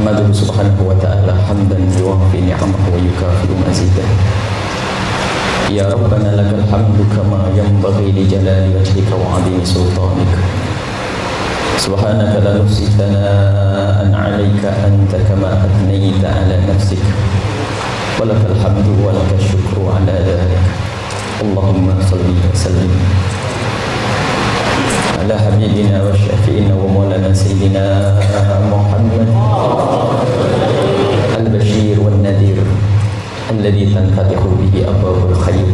نحمده سبحانه وتعالى حمدا يوافي نعمه ويكافئ مزيده. يا ربنا لك الحمد كما ينبغي لجلال وجهك وعظيم سلطانك. سبحانك لا نحصي ثناء عليك أنت كما أثنيت على نفسك، ولك الحمد ولك الشكر على ذلك. اللهم صل وسلم على حبيبنا وشفيعنا ومولانا سيدنا محمد البشير والنذير الذي تنفتح به أبواب الخير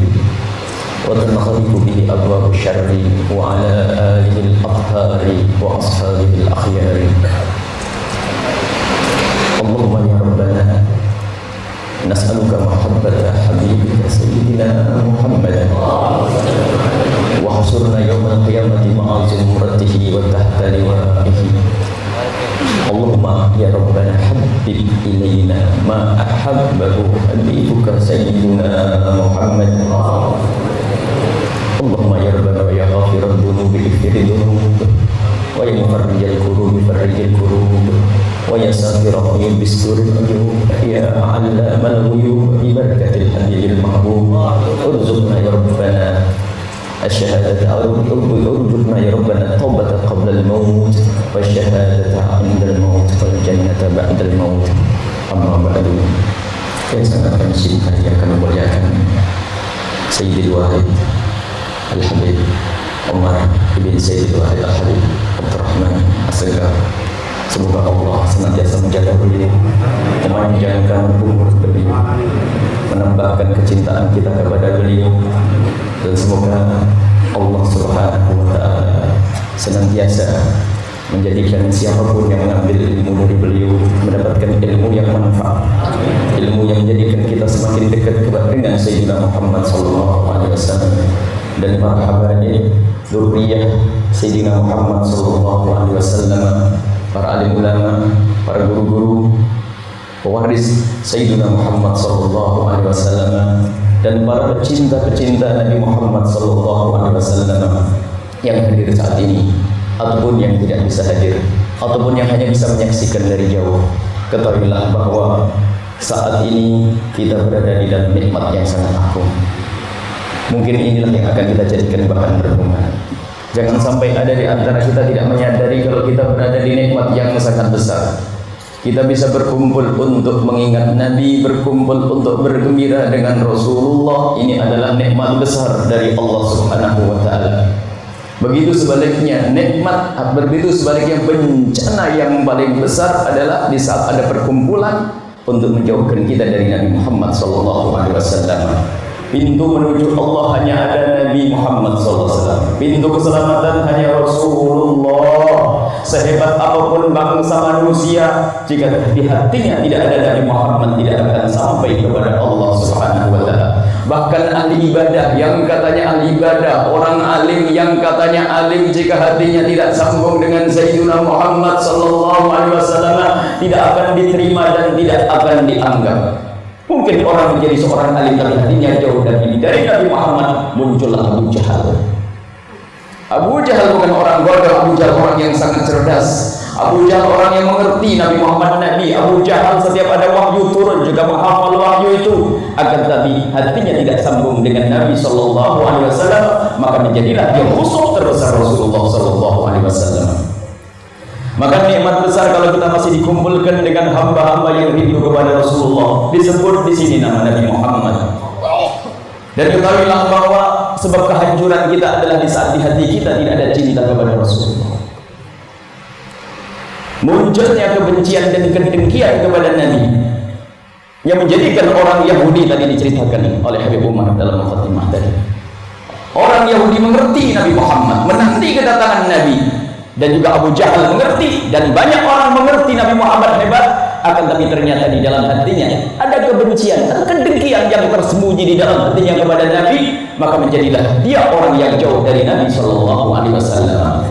وتنغلق به أبواب الشر، وعلى آله الأطهار وأصحابه الأخيار. اللهم يا ربنا نسألك محبة حبيبك سيدنا محمد، واحشرنا يوم القيامة مع زمرته وتحت لوائه. اللهم يا ربنا حبب إلينا ما أحبه حبيبك سيدنا محمد. اللهم يا ربنا ويا غافر الذنوب اغفر الذنوب، ويا مفرج الكروب فرج الكروب، ويا ساتر العيوب استر العيوب، يا علام الغيوب ببركة الحبيب المحبوب. ارزقنا يا ربنا الشهادة، ارزقنا يا ربنا التوبة قبل الموت، والشهادة عند الموت، والجنة بعد الموت. أما بعد، yang sangat kami cintai, yang kami muliakan Sayyidil Wahid Al-Habib Umar ibn Sayyidil Wahid Al-Habib Abdurrahman As-Segar. Semoga Allah senantiasa menjaga beliau, memanjangkan umur beliau, menambahkan kecintaan kita kepada beliau, dan semoga Allah Subhanahu wa Ta'ala senantiasa menjadikan siapapun yang mengambil ilmu dari beliau mendapatkan ilmu yang manfaat, ilmu yang menjadikan kita semakin dekat dengan Sayyidina Muhammad sallallahu alaihi wasallam dan para habaib dzurriyyah Sayyidina Muhammad sallallahu alaihi wasallam, para alim ulama, para guru-guru, pewaris Sayyidina Muhammad sallallahu alaihi wasallam, dan para pecinta-pecinta Nabi Muhammad sallallahu alaihi wasallam yang hadir saat ini ataupun yang tidak bisa hadir, ataupun yang hanya bisa menyaksikan dari jauh. Ketahuilah bahwa saat ini kita berada di dalam nikmat yang sangat agung. Mungkin inilah yang akan kita jadikan bahan renungan. Jangan sampai ada di antara kita tidak menyadari kalau kita berada di nikmat yang sangat besar. Kita bisa berkumpul untuk mengingat Nabi, berkumpul untuk bergembira dengan Rasulullah. Ini adalah nikmat besar dari Allah Subhanahu wa Ta'ala. Begitu sebaliknya, nikmat, begitu sebaliknya bencana yang paling besar adalah di saat ada perkumpulan untuk menjauhkan kita dari Nabi Muhammad SAW. Pintu menuju Allah hanya ada Nabi Muhammad SAW. Pintu keselamatan hanya Rasulullah. Sehebat apapun bangsa manusia, jika di hatinya tidak ada Nabi Muhammad, tidak akan sampai kepada Allah Subhanahu wa Ta'ala. Bahkan ahli ibadah yang katanya ahli ibadah, orang alim yang katanya alim, jika hatinya tidak sambung dengan Sayyidina Muhammad sallallahu alaihi wasallam, tidak akan diterima dan tidak akan dianggap. Mungkin orang menjadi seorang alim tapi hatinya jauh dari Nabi Muhammad. Muncullah Abu Jahal. Abu Jahal bukan orang bodoh, Abu Jahal orang yang sangat cerdas. Abu Jahal orang yang mengerti Nabi Muhammad Nabi. Abu Jahal setiap ada wahyu turun juga menghafal wahyu itu. Akan tapi hatinya tidak sambung dengan Nabi sallallahu alaihi wasallam, maka menjadilah dia musuh terbesar Rasulullah sallallahu alaihi wasallam. Maka nikmat besar kalau kita masih dikumpulkan dengan hamba-hamba yang rindu kepada Rasulullah. Disebut di sini nama Nabi Muhammad. Dan ketahuilah bahwa sebab kehancuran kita adalah di saat di hati kita tidak ada cinta kepada Rasulullah. Munculnya kebencian dan kedengkian kepada Nabi yang menjadikan orang Yahudi tadi diceritakan oleh Habib Umar dalam mukhatimah tadi. Orang Yahudi mengerti Nabi Muhammad, menanti kedatangan Nabi, dan juga Abu Jahal mengerti, dan banyak orang mengerti Nabi Muhammad hebat, akan tapi ternyata di dalam hatinya ada kebencian, ada kedengkian yang tersembunyi di dalam hatinya kepada Nabi, maka menjadilah dia orang yang jauh dari Nabi sallallahu alaihi wasallam.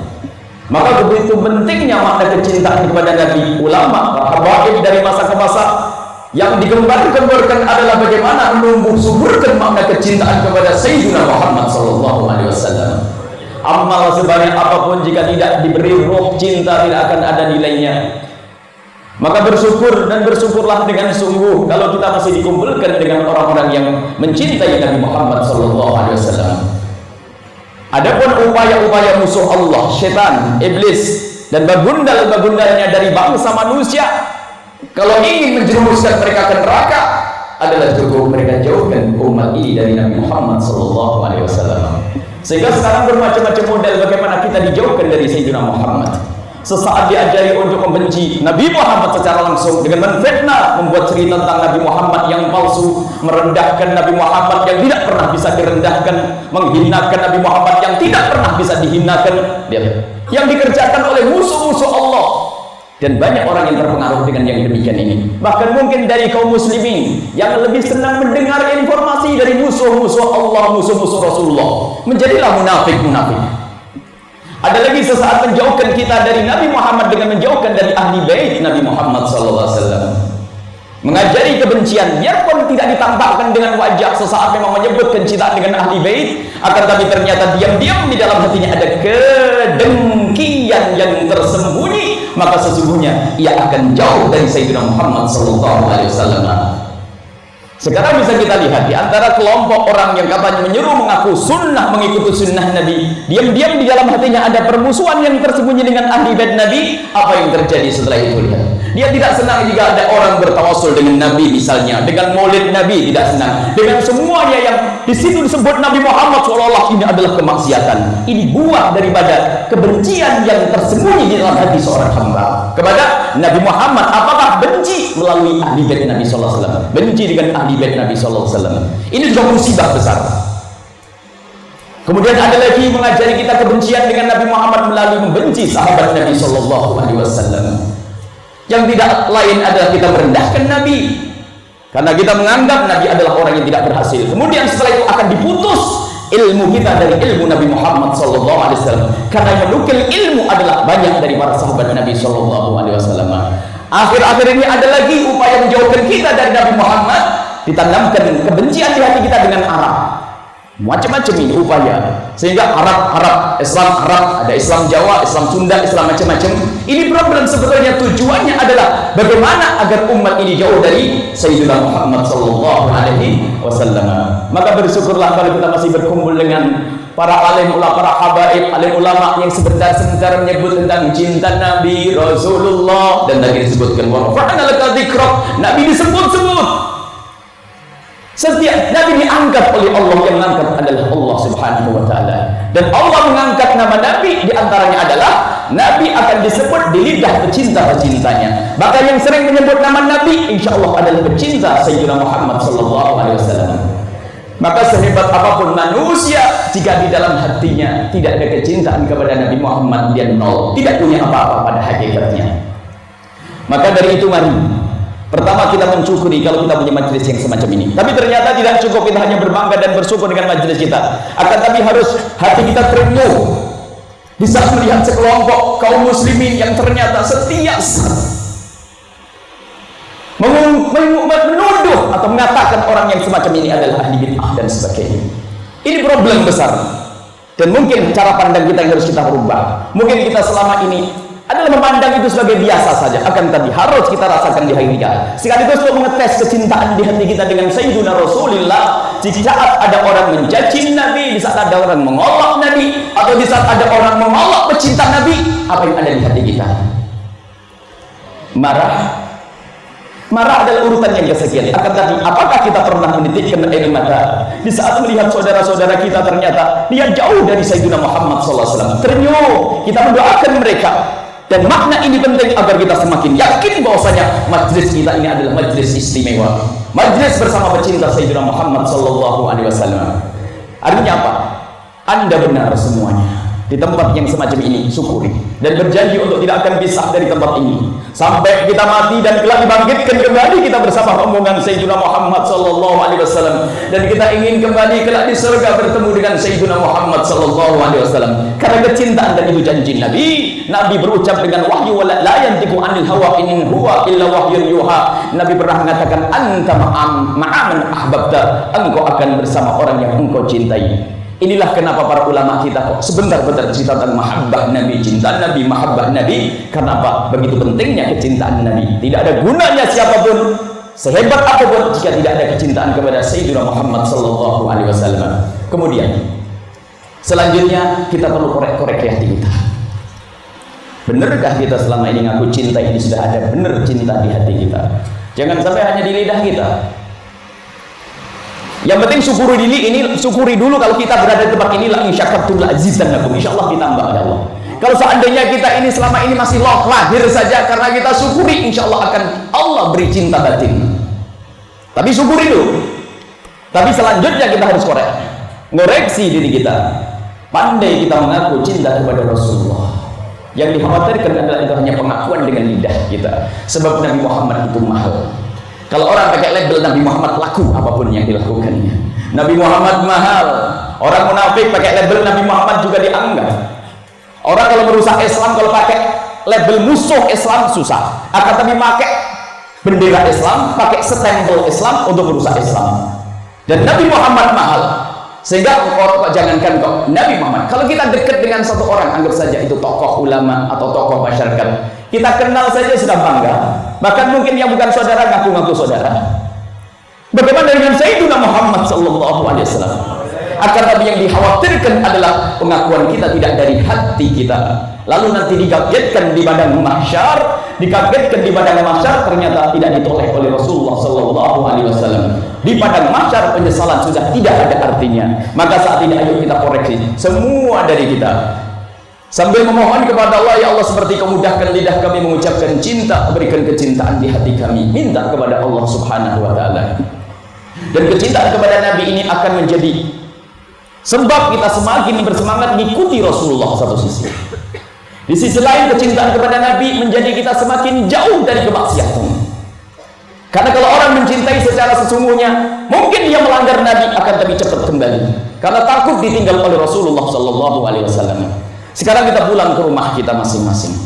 Maka begitu pentingnya makna kecintaan kepada Nabi. Ulama, habaib dari masa ke masa yang digembar-gemborkan adalah bagaimana menumbuh suburkan makna kecintaan kepada Sayyidina Muhammad sallallahu alaihi wasallam. Amal sebanyak apapun jika tidak diberi ruh cinta tidak akan ada nilainya. Maka bersyukur dan bersyukurlah dengan sungguh kalau kita masih dikumpulkan dengan orang-orang yang mencintai Nabi Muhammad SAW. Adapun upaya-upaya musuh Allah, setan, iblis dan bagundal-bagundalnya dari bangsa manusia, kalau ingin menjerumuskan mereka ke neraka, adalah cukup mereka jauhkan umat ini dari Nabi Muhammad SAW. Sehingga sekarang bermacam-macam model bagaimana kita dijauhkan dari Sayyidina Muhammad. Sesaat diajari untuk membenci Nabi Muhammad secara langsung dengan menfitnah, membuat cerita tentang Nabi Muhammad yang palsu, merendahkan Nabi Muhammad yang tidak pernah bisa direndahkan, menghinakan Nabi Muhammad yang tidak pernah bisa dihinakan. Lihat, yang dikerjakan oleh musuh-musuh Allah. Dan banyak orang yang terpengaruh dengan yang demikian ini. Bahkan mungkin dari kaum muslimin yang lebih senang mendengar informasi dari musuh-musuh Allah, musuh-musuh Rasulullah, menjadilah munafik-munafik. Ada lagi sesaat menjauhkan kita dari Nabi Muhammad dengan menjauhkan dari ahli bait Nabi Muhammad SAW. Mengajari kebencian, biarpun tidak ditampakkan dengan wajah, sesaat memang menyebut kecintaan dengan ahli bait, akan tapi ternyata diam-diam di dalam hatinya ada kedengkian yang tersembunyi, maka sesungguhnya ia akan jauh dari Sayyidina Muhammad SAW. Sekarang bisa kita lihat di antara kelompok orang yang katanya menyeru mengaku sunnah, mengikuti sunnah Nabi, diam-diam di dalam hatinya ada permusuhan yang tersembunyi dengan ahli bait Nabi. Apa yang terjadi setelah itu? Lihat, dia tidak senang jika ada orang bertawasul dengan Nabi, misalnya dengan maulid Nabi, tidak senang dengan semuanya yang di situ disebut Nabi Muhammad seolah-olah ini adalah kemaksiatan. Ini buah daripada kebencian yang tersembunyi di dalam hati seorang hamba kepada Nabi Muhammad. Apakah benci melalui ahli bait Nabi SAW, benci dengan ahli bait Nabi SAW. Ini juga musibah besar. Kemudian ada lagi mengajari kita kebencian dengan Nabi Muhammad melalui membenci sahabat Nabi SAW. Yang tidak lain adalah kita merendahkan Nabi karena kita menganggap Nabi adalah orang yang tidak berhasil. Kemudian setelah itu akan diputus ilmu kita dari ilmu Nabi Muhammad SAW, karena yang menukil ilmu adalah banyak dari para sahabat Nabi SAW. Akhir-akhir ini ada lagi upaya menjauhkan kita dari Nabi Muhammad, ditanamkan kebencian di hati kita dengan Arab. Macam-macam ini upaya, sehingga Arab, Islam Arab, ada Islam Jawa, Islam Sunda, Islam macam-macam. Ini problem sebetulnya, tujuannya adalah bagaimana agar umat ini jauh dari Sayyidina Muhammad SAW. Maka bersyukurlah kalau kita masih berkumpul dengan para alim ulama, para habaib, alim ulama yang sebentar-sebentar menyebut tentang cinta Nabi Rasulullah, dan lagi disebutkan wa rafa'na laka dzikrak. Nabi disebut-sebut. Setiap Nabi diangkat oleh Allah, yang mengangkat adalah Allah Subhanahu wa Ta'ala, dan Allah mengangkat nama Nabi diantaranya adalah Nabi akan disebut di lidah pecinta-pecintanya. Maka yang sering menyebut nama Nabi insya Allah adalah pecinta Sayyidina Muhammad SAW. Maka sehebat apapun manusia, jika di dalam hatinya tidak ada kecintaan kepada Nabi Muhammad, dia nol, tidak punya apa-apa pada hakikatnya. Maka dari itu mari pertama kita mensyukuri kalau kita punya majelis yang semacam ini. Tapi ternyata tidak cukup kita hanya berbangga dan bersyukur dengan majelis kita, akan tapi harus hati kita terenyuh di saat melihat sekelompok kaum muslimin yang ternyata setia menuduh atau mengatakan orang yang semacam ini adalah ahli bid'ah dan sebagainya. Ini problem besar, dan mungkin cara pandang kita yang harus kita rubah. Mungkin kita selama ini adalah memandang itu sebagai biasa saja, akan tapi harus kita rasakan di hati kita. Sekaligus untuk mengetes kecintaan di hati kita dengan Sayyidina Rasulullah. Di saat ada orang mencaci Nabi, di saat ada orang mengolok Nabi, atau di saat ada orang mengolok pecinta Nabi, apa yang ada di hati kita? Marah adalah urutan yang kesekian. Akan tapi apakah kita pernah menitikkan air mata di saat melihat saudara-saudara kita ternyata dia jauh dari Sayyidina Muhammad SAW? Terenyuh, kita mendoakan mereka. Dan makna ini penting agar kita semakin yakin bahwasanya majlis kita ini adalah majlis istimewa, majlis bersama pecinta Sayyidina Muhammad SAW. Artinya apa? Anda benar semuanya. Di tempat yang semacam ini syukuri dan berjanji untuk tidak akan pisah dari tempat ini sampai kita mati dan kelak dibangkitkan kembali kita bersama rombongan Sayyidina Muhammad SAW, dan kita ingin kembali kelak di surga bertemu dengan Sayyidina Muhammad SAW. Karena kecintaan dan itu janji Nabi berucap dengan wahyu, la yantiqu anil hawa in huwa illa wahyun yuha. Nabi pernah mengatakan anta ma'aman ahbabta, engkau akan bersama orang yang engkau cintai. Inilah kenapa para ulama kita kok sebentar-bentar cerita tentang mahabbah Nabi, cinta Nabi, mahabbah Nabi. Kenapa begitu pentingnya kecintaan Nabi? Tidak ada gunanya siapapun, sehebat apapun, jika tidak ada kecintaan kepada Sayyidina Muhammad sallallahu alaihi wasallam. Kemudian selanjutnya kita perlu korek-korek hati kita. Benarkah kita selama ini ngaku cinta ini sudah ada benar cinta di hati kita? Jangan sampai hanya di lidah kita. Yang penting syukuri dulu kalau kita berada di tempat ini, la in syakartum la azidannakum, insyaallah ditambah oleh Allah. Kalau seandainya kita ini selama ini masih lahir saja, karena kita syukuri, insyaallah akan Allah beri cinta batin. Tapi syukuri dulu. Tapi selanjutnya kita harus ngoreksi diri kita. Pandai kita mengaku cinta kepada Rasulullah. Yang dikhawatirkan adalah itu hanya pengakuan dengan lidah kita. Sebab Nabi Muhammad itu mahal. Kalau orang pakai label Nabi Muhammad, laku apapun yang dilakukannya. Nabi Muhammad mahal. Orang munafik pakai label Nabi Muhammad juga dianggap. Orang kalau merusak Islam, kalau pakai label musuh Islam susah. Akan tapi pakai bendera Islam, pakai stempel Islam untuk merusak Islam. Dan Nabi Muhammad mahal. Sehingga jangankan kok Nabi Muhammad, kalau kita dekat dengan satu orang, anggap saja itu tokoh ulama atau tokoh masyarakat, kita kenal saja sudah bangga. Bahkan mungkin yang bukan saudara ngaku-ngaku saudara. Bagaimana dengan Sayyidina Muhammad sallallahu alaihi wasallam? Akan tapi yang dikhawatirkan adalah pengakuan kita tidak dari hati kita. Lalu nanti dikagetkan di padang mahsyar, ternyata tidak ditoleh oleh Rasulullah sallallahu alaihi wasallam. Di padang mahsyar penyesalan sudah tidak ada artinya. Maka saat ini ayo kita koreksi semua dari kita. Sambil memohon kepada Allah, ya Allah, seperti Kau mudahkan lidah kami mengucapkan cinta, berikan kecintaan di hati kami. Minta kepada Allah Subhanahu wa taala. Dan kecintaan kepada Nabi ini akan menjadi sebab kita semakin bersemangat mengikuti Rasulullah satu sisi. Di sisi lain, kecintaan kepada Nabi menjadi kita semakin jauh dari kemaksiatan. Karena kalau orang mencintai secara sesungguhnya, mungkin dia melanggar Nabi, akan tapi cepat kembali. Karena takut ditinggal oleh Rasulullah sallallahu alaihi wasallam. Sekarang kita pulang ke rumah kita masing-masing.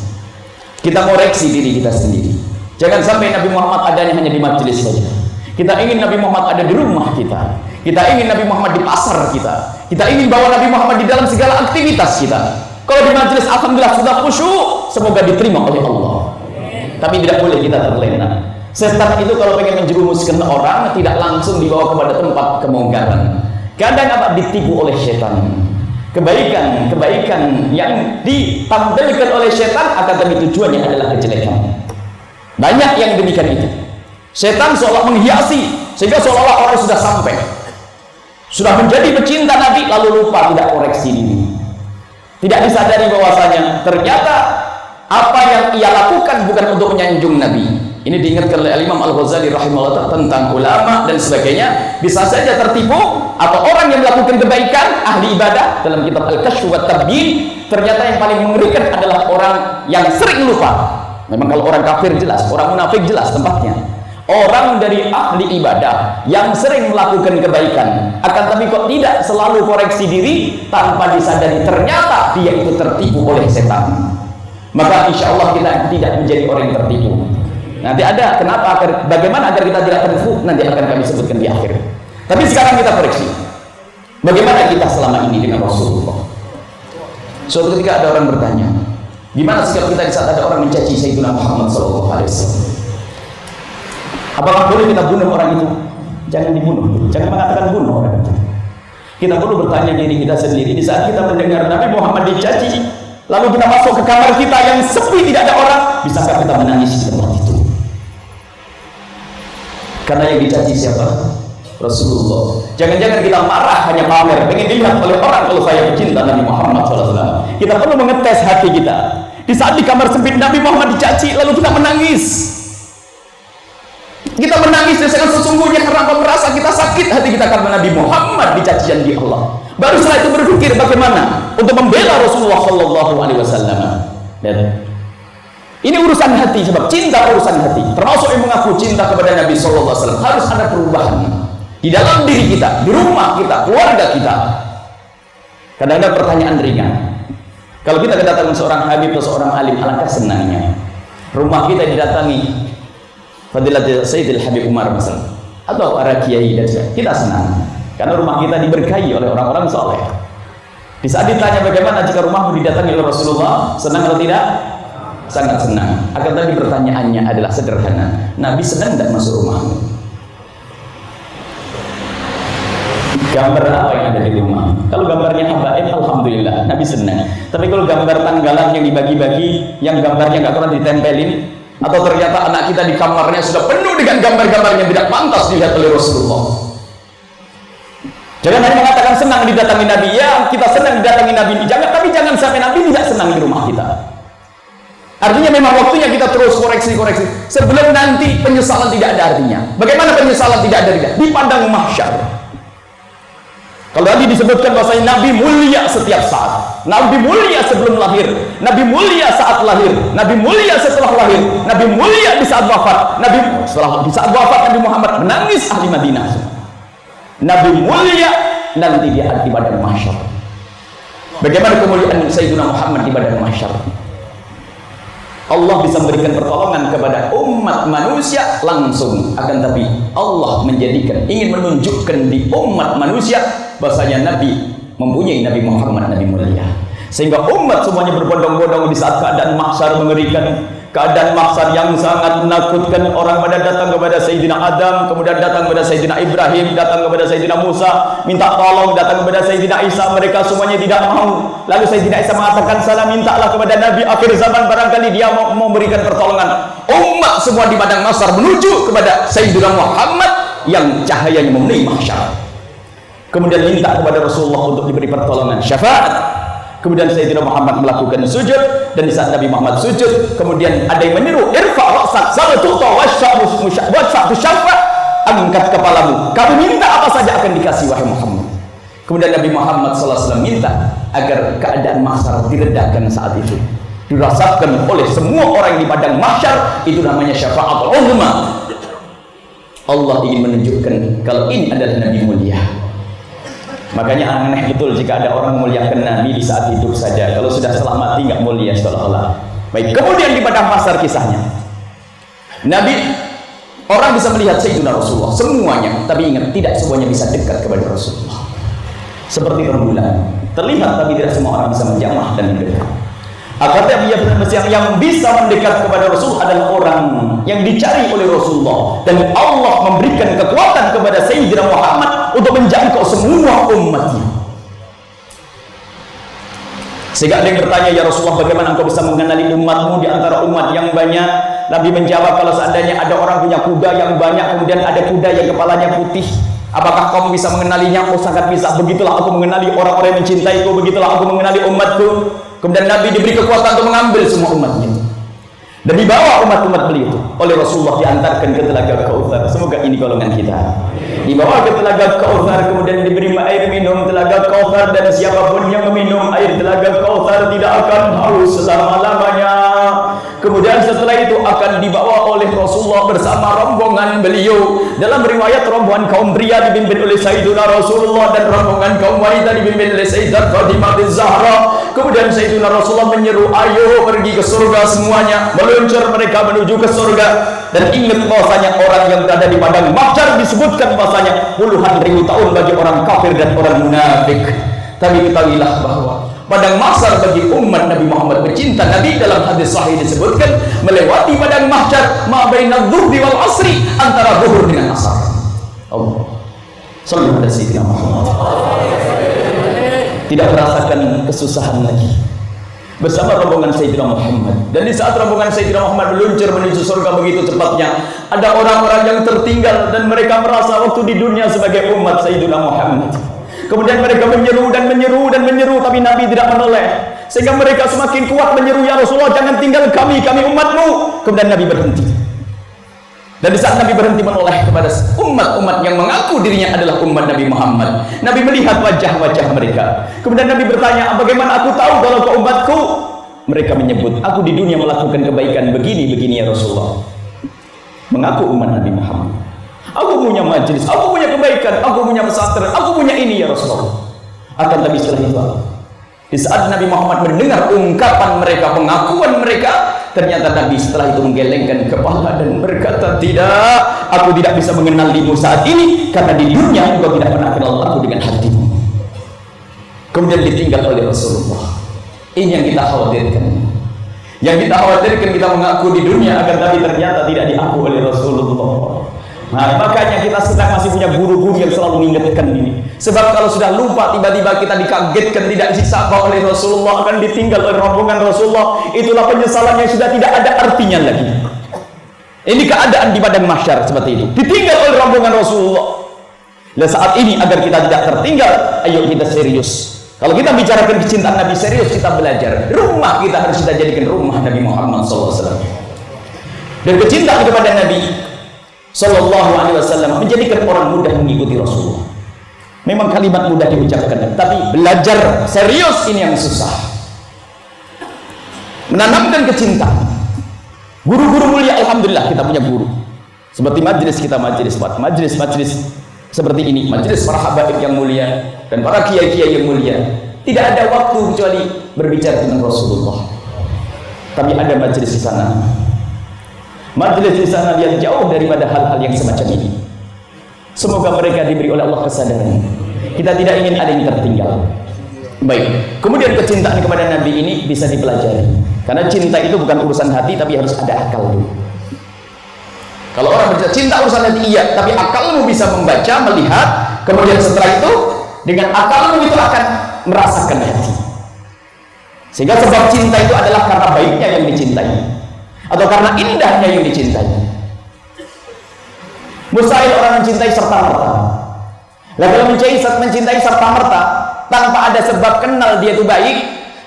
Kita koreksi diri kita sendiri. Jangan sampai Nabi Muhammad adanya hanya di majelis saja. Kita ingin Nabi Muhammad ada di rumah kita. Kita ingin Nabi Muhammad di pasar kita. Kita ingin bawa Nabi Muhammad di dalam segala aktivitas kita. Kalau di majelis alhamdulillah sudah khusyuk, semoga diterima oleh Allah. Tapi tidak boleh kita terlena. Setan itu kalau pengen menjerumuskan orang, tidak langsung dibawa kepada tempat kemungkaran. Kadang apa ditipu oleh setan. Kebaikan yang ditampilkan oleh setan akan tapi tujuannya adalah kejelekan. Banyak yang demikian itu. Setan seolah menghiasi sehingga seolah-olah orang sudah sampai, sudah menjadi pecinta Nabi, lalu lupa tidak koreksi diri. Tidak disadari bahwasanya ternyata apa yang ia lakukan bukan untuk menyanjung Nabi. Ini diingatkan oleh Imam Al-Ghazali rahimahullah tentang ulama dan sebagainya. Bisa saja tertipu, atau orang yang melakukan kebaikan, ahli ibadah, dalam kitab Al-Kashf wa Tabyin, ternyata yang paling mengerikan adalah orang yang sering lupa. Memang kalau orang kafir jelas, orang munafik jelas tempatnya. Orang dari ahli ibadah yang sering melakukan kebaikan, akan tapi kok tidak selalu koreksi diri, tanpa disadari ternyata dia itu tertipu oleh setan. Maka insya Allah kita tidak menjadi orang yang tertipu. Nanti ada bagaimana agar kita tidak tertipu, nanti akan kami sebutkan di akhir. Tapi sekarang kita koreksi. Bagaimana kita selama ini dengan Rasulullah? Suatu ketika ada orang bertanya, gimana sikap kita di saat ada orang mencaci Sayyidina Muhammad SAW? Apakah boleh kita bunuh orang itu? Jangan dibunuh. Jangan mengatakan bunuh orang itu. Kita perlu bertanya diri kita sendiri. Di saat kita mendengar Nabi Muhammad dicaci, lalu kita masuk ke kamar kita yang sepi, tidak ada orang, bisakah kita menangis di tempat itu? Karena yang dicaci siapa? Rasulullah. Jangan-jangan kita marah hanya pamer, pengen dilihat oleh orang kalau saya pecinta Nabi Muhammad SAW. Kita perlu mengetes hati kita. Di saat di kamar sempit Nabi Muhammad dicaci, lalu kita menangis. Kita menangis dengan sesungguhnya karena merasa kita sakit hati kita karena Nabi Muhammad dicacian di Allah. Baru setelah itu berpikir bagaimana untuk membela Rasulullah SAW. Dan ini urusan hati, sebab cinta urusan hati. Termasuk yang mengaku cinta kepada Nabi SAW harus ada perubahan di dalam diri kita, di rumah kita, keluarga kita. Kadang-kadang pertanyaan ringan. Kalau kita kedatangan seorang habib atau seorang alim, alangkah senangnya. Rumah kita didatangi Fadilat Sayyidil Habib Umar misalnya, atau para kiai dan sebagainya, kita senang karena rumah kita diberkahi oleh orang-orang soleh. Di saat ditanya bagaimana jika rumahmu didatangi oleh Rasulullah, senang atau tidak? Sangat senang. Akan tadi pertanyaannya adalah sederhana. Nabi senang tidak masuk rumahmu? Gambar apa yang ada di rumah? Kalau gambarnya habaib, alhamdulillah, Nabi senang. Tapi kalau gambar tanggalan yang dibagi-bagi, yang gambarnya nggak pernah ditempelin, atau ternyata anak kita di kamarnya sudah penuh dengan gambar-gambar yang tidak pantas dilihat oleh Rasulullah. Jangan hanya mengatakan senang didatangi Nabi. Ya, kita senang didatangi Nabi. Tapi jangan sampai Nabi tidak senang di rumah kita. Artinya memang waktunya kita terus koreksi-koreksi. Sebelum nanti penyesalan tidak ada artinya. Bagaimana penyesalan tidak ada artinya? Di padang mahsyar. Kalau tadi disebutkan bahwasanya Nabi mulia setiap saat, Nabi mulia sebelum lahir, Nabi mulia saat lahir, Nabi mulia setelah lahir, Nabi mulia di saat wafat, di saat wafat Nabi Muhammad menangis ahli Madinah. Nabi mulia nanti dia ada di padang mahsyar. Bagaimana kemuliaan Sayyidina Muhammad di padang mahsyar? Allah bisa memberikan pertolongan kepada umat manusia langsung, akan tapi Allah ingin menunjukkan di umat manusia bahasanya Nabi mempunyai Nabi Muhammad, Nabi mulia, sehingga umat semuanya berbondong-bondong di saat keadaan mahsyar mengerikan, keadaan mahsyar yang sangat menakutkan. Orang pada datang kepada Sayyidina Adam, kemudian datang kepada Sayyidina Ibrahim, datang kepada Sayyidina Musa, minta tolong, datang kepada Sayyidina Isa, mereka semuanya tidak mau. Lalu Sayyidina Isa mengatakan, sana mintalah kepada Nabi akhir zaman, barangkali dia mau memberikan pertolongan. Umat semua di padang mahsyar menuju kepada Sayyidina Muhammad yang cahayanya memenuhi mahsyar. Kemudian minta kepada Rasulullah untuk diberi pertolongan, syafaat. Kemudian Sayyidina Muhammad melakukan sujud, dan di saat Nabi Muhammad sujud, kemudian ada yang menyeru, irfa' ra'sak sabtuta wasya'tu syafa', angkat kepalamu, kamu minta apa saja akan dikasih wahai Muhammad. Kemudian Nabi Muhammad SAW minta agar keadaan mahsyar diredakan saat itu, dirasakan oleh semua orang di padang mahsyar. Itu namanya syafa'atul uzma. Allah ingin menunjukkan kalau ini adalah Nabi mulia. Makanya aneh betul jika ada orang memuliakan Nabi di saat hidup saja, kalau sudah setelah mati nggak mulia seolah-olah. Baik, kemudian di padang mahsyar kisahnya, Nabi, orang bisa melihat Sayyidina Rasulullah semuanya, tapi ingat, tidak semuanya bisa dekat kepada Rasulullah. Seperti rembulan, terlihat tapi tidak semua orang bisa menjamah dan mendekat. Akhirnya yang bisa mendekat kepada Rasul adalah orang yang dicari oleh Rasulullah, dan Allah memberikan kekuatan kepada Sayyidina Muhammad untuk menjangkau semua umatnya. Sehingga ada yang bertanya, ya Rasulullah, bagaimana engkau bisa mengenali umatmu di antara umat yang banyak? Nabi menjawab, kalau seandainya ada orang punya kuda yang banyak, kemudian ada kuda yang kepalanya putih, apakah kamu bisa mengenalinya? Oh, sangat bisa. Begitulah aku mengenali orang-orang yang mencintaiku, begitulah aku mengenali umatku. Kemudian Nabi diberi kekuatan untuk mengambil semua umatnya, dan dibawa umat-umat beliau itu oleh Rasulullah, diantarkan ke telaga Kautsar. Semoga ini golongan kita. Dibawa ke telaga Kautsar, kemudian diberi air minum telaga Kautsar, dan siapapun yang meminum air telaga Kautsar tidak akan haus selama-lamanya. Kemudian setelah itu akan dibawa oleh Rasulullah bersama rombongan beliau. Dalam riwayat, rombongan kaum pria dipimpin oleh Sayyidina Rasulullah, dan rombongan kaum wanita dipimpin oleh Sayyidat Fatimah Zahra. Kemudian Sayyidina Rasulullah menyeru, ayo pergi ke surga semuanya. Meluncur mereka menuju ke surga. Dan ingat bahwasanya orang yang berada di padang mahsyar disebutkan bahwasanya puluhan ribu tahun bagi orang kafir dan orang munafik. Tapi ketahuilah bahwa padang mahsyar bagi umat Nabi Muhammad pecinta Nabi, dalam hadis sahih disebutkan melewati padang mahsyar ma baina dhuhri wal asri, antara zuhur dengan asar. Allah sallallahu alaihi Muhammad tidak merasakan kesusahan lagi bersama rombongan Sayyidina Muhammad. Dan di saat rombongan Sayyidina Muhammad meluncur menuju surga begitu cepatnya, ada orang-orang yang tertinggal dan mereka merasa waktu di dunia sebagai umat Sayyidina Muhammad. Kemudian mereka menyeru dan menyeru dan menyeru, tapi Nabi tidak menoleh, sehingga mereka semakin kuat menyeru, ya Rasulullah, jangan tinggal kami umatmu. Kemudian Nabi berhenti, dan di saat Nabi berhenti menoleh kepada umat-umat yang mengaku dirinya adalah umat Nabi Muhammad, Nabi melihat wajah-wajah mereka. Kemudian Nabi bertanya, bagaimana aku tahu kalau ke umatku? Mereka menyebut, aku di dunia melakukan kebaikan begini-begini ya Rasulullah. Mengaku umat Nabi Muhammad. Aku punya majelis, aku punya kebaikan, aku punya pesantren, aku punya ini ya Rasulullah. Akan tapi setelah itu, di saat Nabi Muhammad mendengar ungkapan mereka, pengakuan mereka, ternyata Nabi setelah itu menggelengkan kepala dan berkata, tidak, aku tidak bisa mengenalimu saat ini, karena di dunia engkau tidak pernah kenal aku dengan hatimu. kemudian ditinggal oleh Rasulullah. Ini yang kita khawatirkan. Yang kita khawatirkan, kita mengaku di dunia akan tapi ternyata tidak diaku oleh Rasulullah. Nah, makanya kita sedang masih punya guru-guru yang selalu mengingatkan ini. Sebab kalau sudah lupa, tiba-tiba kita dikagetkan tidak disapa oleh Rasulullah, akan ditinggal oleh rombongan Rasulullah, itulah penyesalan yang sudah tidak ada artinya lagi. Ini keadaan di padang mahsyar seperti itu, ditinggal oleh rombongan Rasulullah. Dan saat ini agar kita tidak tertinggal, ayo kita serius. Kalau kita bicarakan kecintaan Nabi serius, kita belajar. Rumah kita harus kita jadikan rumah Nabi Muhammad SAW. Dan kecintaan kepada Nabi SAW menjadikan orang mudah mengikuti Rasulullah. Memang kalimat mudah diucapkan, tapi belajar serius ini yang susah. Menanamkan kecintaan. Guru-guru mulia, alhamdulillah kita punya guru. Seperti majelis kita, majelis seperti ini, majelis para habaib yang mulia dan para kiai-kiai yang mulia. Tidak ada waktu kecuali berbicara dengan Rasulullah. Tapi ada majelis di sana. Majelis di sana yang jauh daripada hal-hal yang semacam ini. Semoga mereka diberi oleh Allah kesadaran. Kita tidak ingin ada yang tertinggal. Baik. Kemudian kecintaan kepada Nabi ini bisa dipelajari. Karena cinta itu bukan urusan hati, tapi harus ada akal dulu. Kalau orang berbicara cinta urusan hati, iya, tapi akalmu bisa membaca, melihat, kemudian setelah itu dengan akalmu itu akan merasakan hati. Sehingga sebab cinta itu adalah karena baiknya yang dicintai, atau karena indahnya yang dicintai. Mustahil orang mencintai serta-merta. Nah, kalau mencintai serta-merta tanpa ada sebab kenal dia itu baik,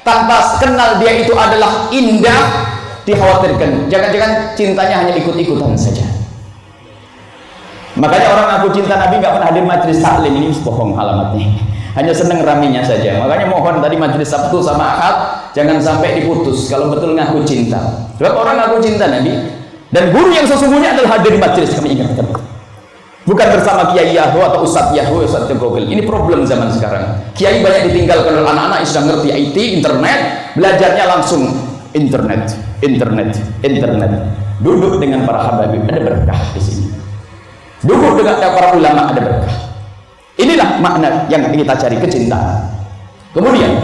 tanpa kenal dia itu adalah indah, dikhawatirkan jangan-jangan cintanya hanya ikut-ikutan saja. Makanya orang aku cinta Nabi nggak pernah hadir majelis taklim, ini bohong alamatnya, hanya seneng raminya saja. Makanya mohon tadi majelis Sabtu sama Ahad jangan sampai diputus kalau betul ngaku cinta. Sebab orang ngaku cinta Nabi dan guru yang sesungguhnya adalah hadir di majelis, kami ingatkan. Bukan bersama Kiai Yahoo atau Ustadz Yahoo, Ustadz Jogogel. Ini problem zaman sekarang. Kiai banyak ditinggalkan oleh anak-anak yang sudah ngerti IT, internet, belajarnya langsung internet. Duduk dengan para habaib, ada berkah di sini. Duduk dengan para ulama, ada berkah. Inilah makna yang kita cari, kecintaan. Kemudian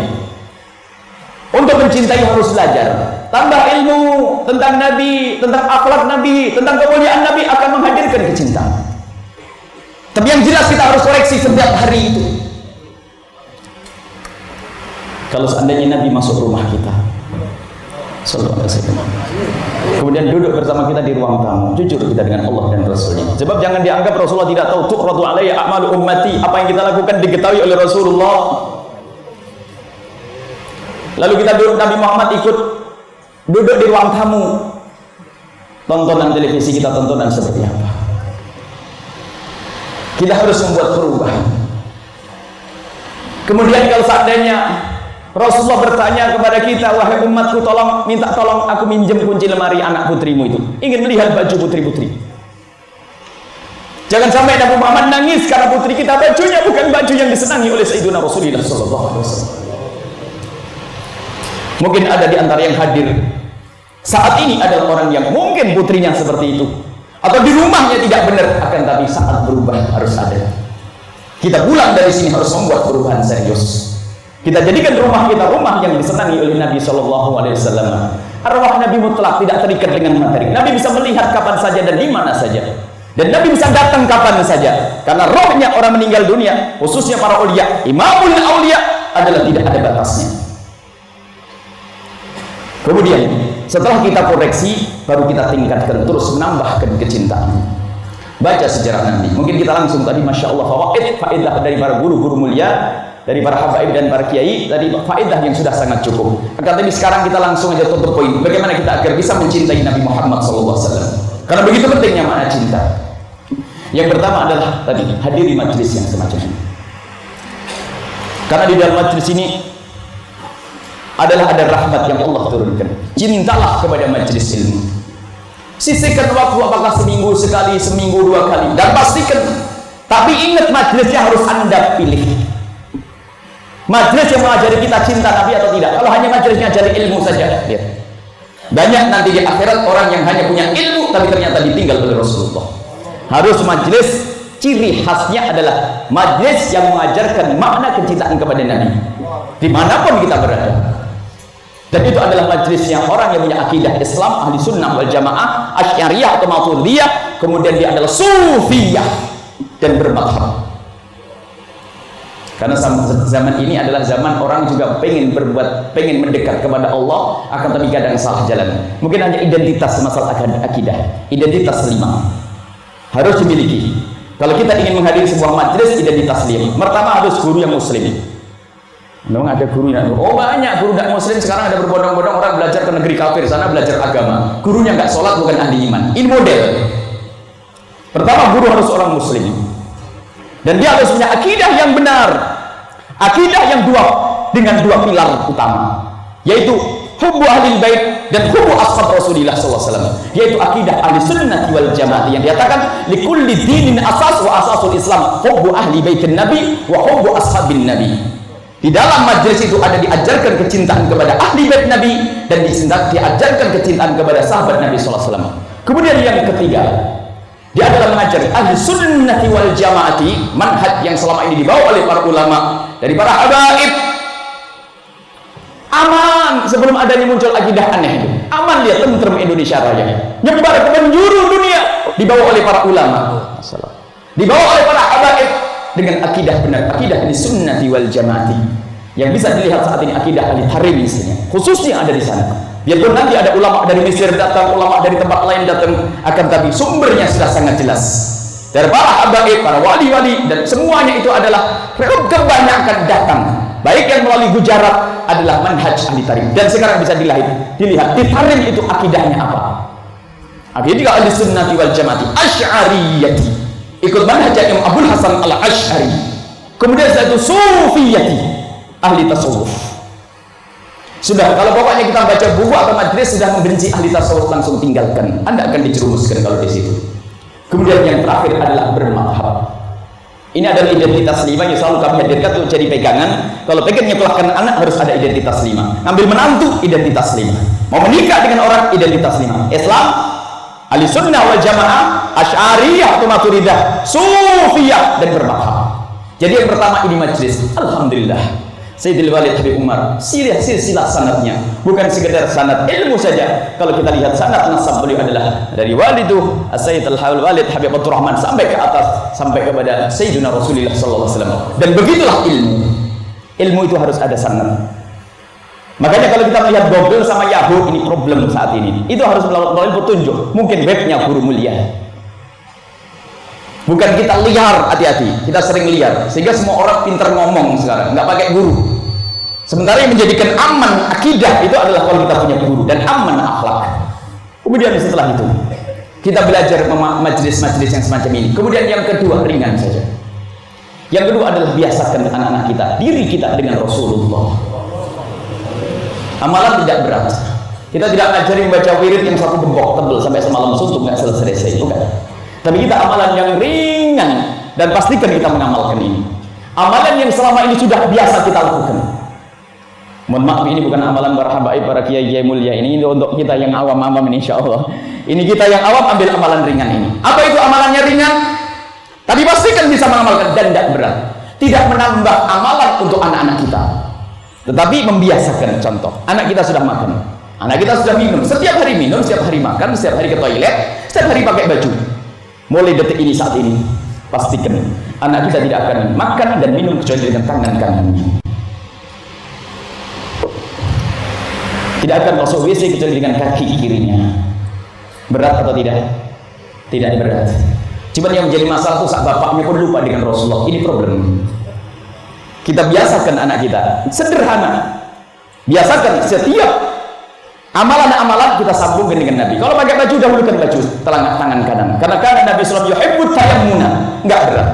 untuk mencintai harus belajar. Tambah ilmu tentang Nabi, tentang akhlak Nabi, tentang kemuliaan Nabi akan menghadirkan kecintaan. Tapi yang jelas kita harus koreksi setiap hari itu. Kalau seandainya Nabi masuk rumah kita, kemudian duduk bersama kita di ruang tamu, jujur kita dengan Allah dan Rasulnya. Sebab jangan dianggap Rasulullah tidak tahu. Tu'radu alayya a'malu ummati, apa yang kita lakukan diketahui oleh Rasulullah. Lalu kita duduk, Nabi Muhammad ikut duduk di ruang tamu, tontonan televisi kita, tontonan seperti apa? Kita harus membuat perubahan. Kemudian kalau seandainya Rasulullah bertanya kepada kita, wahai umatku, minta tolong aku minjem kunci lemari anak putrimu itu, ingin melihat baju putri-putri. Jangan sampai Nabi Muhammad nangis karena putri kita bajunya bukan baju yang disenangi oleh Sayyidina Rasulullah SAW. Mungkin ada di antara yang hadir saat ini adalah orang yang mungkin putrinya seperti itu, atau di rumahnya tidak benar, akan tapi saat berubah harus ada. Kita pulang dari sini harus membuat perubahan serius. Kita jadikan rumah kita rumah yang disenangi oleh Nabi SAW. Arwah Nabi mutlak, tidak terikat dengan materi. Nabi bisa melihat kapan saja dan di mana saja. Dan Nabi bisa datang kapan saja. Karena rohnya orang meninggal dunia, khususnya para ulia, imamul aulia, adalah tidak ada batasnya. Kemudian setelah kita koreksi, baru kita tingkatkan, terus menambahkan kecintaan. Baca sejarah Nabi. Mungkin kita langsung tadi, masya Allah, faedah dari para guru-guru mulia, dari para habaib dan para kiai, tadi faedah yang sudah sangat cukup. Tapi sekarang kita langsung aja tutup poin. Bagaimana kita agar bisa mencintai Nabi Muhammad SAW? Karena begitu pentingnya makna cinta. Yang pertama adalah tadi hadiri majelis yang semacam ini. Karena di dalam majelis ini adalah ada rahmat yang Allah turunkan. Cintalah kepada majelis ilmu. Sisihkan waktu, apakah seminggu sekali, seminggu dua kali, dan pastikan. Tapi ingat, majelisnya harus Anda pilih. Majelis yang mengajari kita cinta Nabi atau tidak. Kalau hanya majelisnya ajari ilmu saja, lihat, banyak nanti di akhirat orang yang hanya punya ilmu tapi ternyata ditinggal oleh Rasulullah. Harus majelis ciri khasnya adalah majlis yang mengajarkan makna kecintaan kepada Nabi dimanapun kita berada. Dan itu adalah majlisnya orang yang punya akidah Islam, ahli sunnah wal jamaah, asy'ariyah atau maturidiyah, kemudian dia adalah sufiyah dan bermadhab. Karena zaman ini adalah zaman orang juga pengen mendekat kepada Allah, akan tapi kadang salah jalan. Mungkin hanya identitas masalah akidah, identitas 5 harus dimiliki. Kalau kita ingin menghadiri sebuah majlis, identitas 5. Pertama, harus guru yang muslim. Memang ada guru yang, oh banyak guru tidak muslim sekarang, ada berbondong-bondong orang belajar ke negeri kafir sana, belajar agama, gurunya nggak sholat, bukan ahli iman. Ini model. Pertama, guru harus orang muslim, dan dia harus punya akidah yang benar, akidah yang dengan 2 pilar utama, yaitu hubbu ahlil bait dan hubbu ashab Rasulillah SAW, yaitu akidah ahli sunnah wal jamaah yang dikatakan likulli dinin asas wa asasul Islam hubbu ahli baitin nabi wa hubbu ashabin nabi. Di dalam majlis itu ada diajarkan kecintaan kepada ahli bait Nabi dan diajarkan kecintaan kepada sahabat Nabi SAW. Kemudian yang ketiga, dia adalah mengajari ahli sunnati wal jamaati, manhaj yang selama ini dibawa oleh para ulama dari para habaib. Aman sebelum adanya muncul akidah aneh itu. Aman dia, tentrem Indonesia Raya, nyebar ke penjuru dunia, dibawa oleh para ulama, dibawa oleh para habaib dengan akidah benar, akidah ahli sunnati wal jamaati, yang bisa dilihat saat ini akidah ahli tarim misalnya, khususnya ada di sana. Biarpun nanti ada ulama dari Mesir datang, ulama dari tempat lain datang, akan tapi sumbernya sudah sangat jelas dari para habaib, para wali-wali, dan semuanya itu adalah kebanyakan datang, baik yang melalui Gujarat adalah manhaj ahli tarim. Dan sekarang bisa dilihat di tarim itu akidahnya apa? Akidah ahli sunnati wal jamaati asy'ariyati, ikut manhaj Imam Abul Hasan al-Asy'ari. Kemudian setelah itu sufiyati, ahli tasawuf. Sudah, kalau pokoknya kita baca buku atau majlis sudah membenci ahli tasawuf, langsung tinggalkan, Anda akan dijerumuskan kalau di situ. Kemudian yang terakhir adalah bermadhab. Ini adalah identitas 5 yang selalu kami hadirkan untuk jadi pegangan. Kalau pengen nyekolahkan anak harus ada identitas 5. Ambil menantu, identitas 5. Mau menikah dengan orang, identitas 5. Islam, ahli sunnah wal jamaah, asy'ariyah atau maturidah, sufiyah, dan bermadhab. Jadi yang pertama ini majlis, alhamdulillah, Sayyidil Walid Habib Umar, silsilah sanadnya bukan sekedar sanad ilmu saja. Kalau kita lihat sanad nasab beliau adalah dari walidu Sayyid Al-Walid Habib Abdul Rahman sampai ke atas, sampai kepada Sayyidina Rasulullah SAW. Dan begitulah ilmu itu harus ada sanad. Makanya kalau kita melihat Google sama Yahoo, ini problem saat ini, itu harus melalui petunjuk. Mungkin webnya guru mulia, bukan kita liar. Hati-hati, kita sering liar sehingga semua orang pintar ngomong sekarang, nggak pakai guru. Sementara yang menjadikan aman akidah itu adalah kalau kita punya guru dan aman akhlak. Kemudian setelah itu kita belajar majelis-majelis yang semacam ini. Kemudian yang kedua, ringan saja. Yang kedua adalah biasakan anak-anak kita, diri kita dengan Rasulullah. Amalan tidak berat. Kita tidak ngajari membaca wirid yang satu gembok tebel sampai semalam suntuk nggak selesai, bukan. Tapi kita amalan yang ringan, dan pastikan kita mengamalkan ini. Amalan yang selama ini sudah biasa kita lakukan. Mohon maaf, ini bukan amalan para habaib, para kiai-kiai mulia. Ini untuk kita yang awam-awam ini, insya Allah. Ini kita yang awam ambil amalan ringan ini. Apa itu amalannya ringan? Tadi pastikan bisa mengamalkan dan tidak berat. Tidak menambah amalan untuk anak-anak kita, tetapi membiasakan. Contoh, anak kita sudah makan, anak kita sudah minum, setiap hari minum, setiap hari makan, setiap hari ke toilet, setiap hari pakai baju. Mulai detik ini, saat ini, pastikan anak kita tidak akan makan dan minum kecuali dengan tangan kanannya. Tidak akan masuk WC kecuali dengan kaki kirinya. Berat atau tidak? Tidak berat. Cuma yang menjadi masalah itu saat bapaknya pun lupa dengan Rasulullah. Ini problem. Kita biasakan anak kita sederhana. Biasakan setiap amalan-amalan kita sambungkan dengan Nabi. Kalau pakai baju, dahulukan baju tangan kanan. Karena Nabi SAW yuhibbut tayammuna, enggak berat.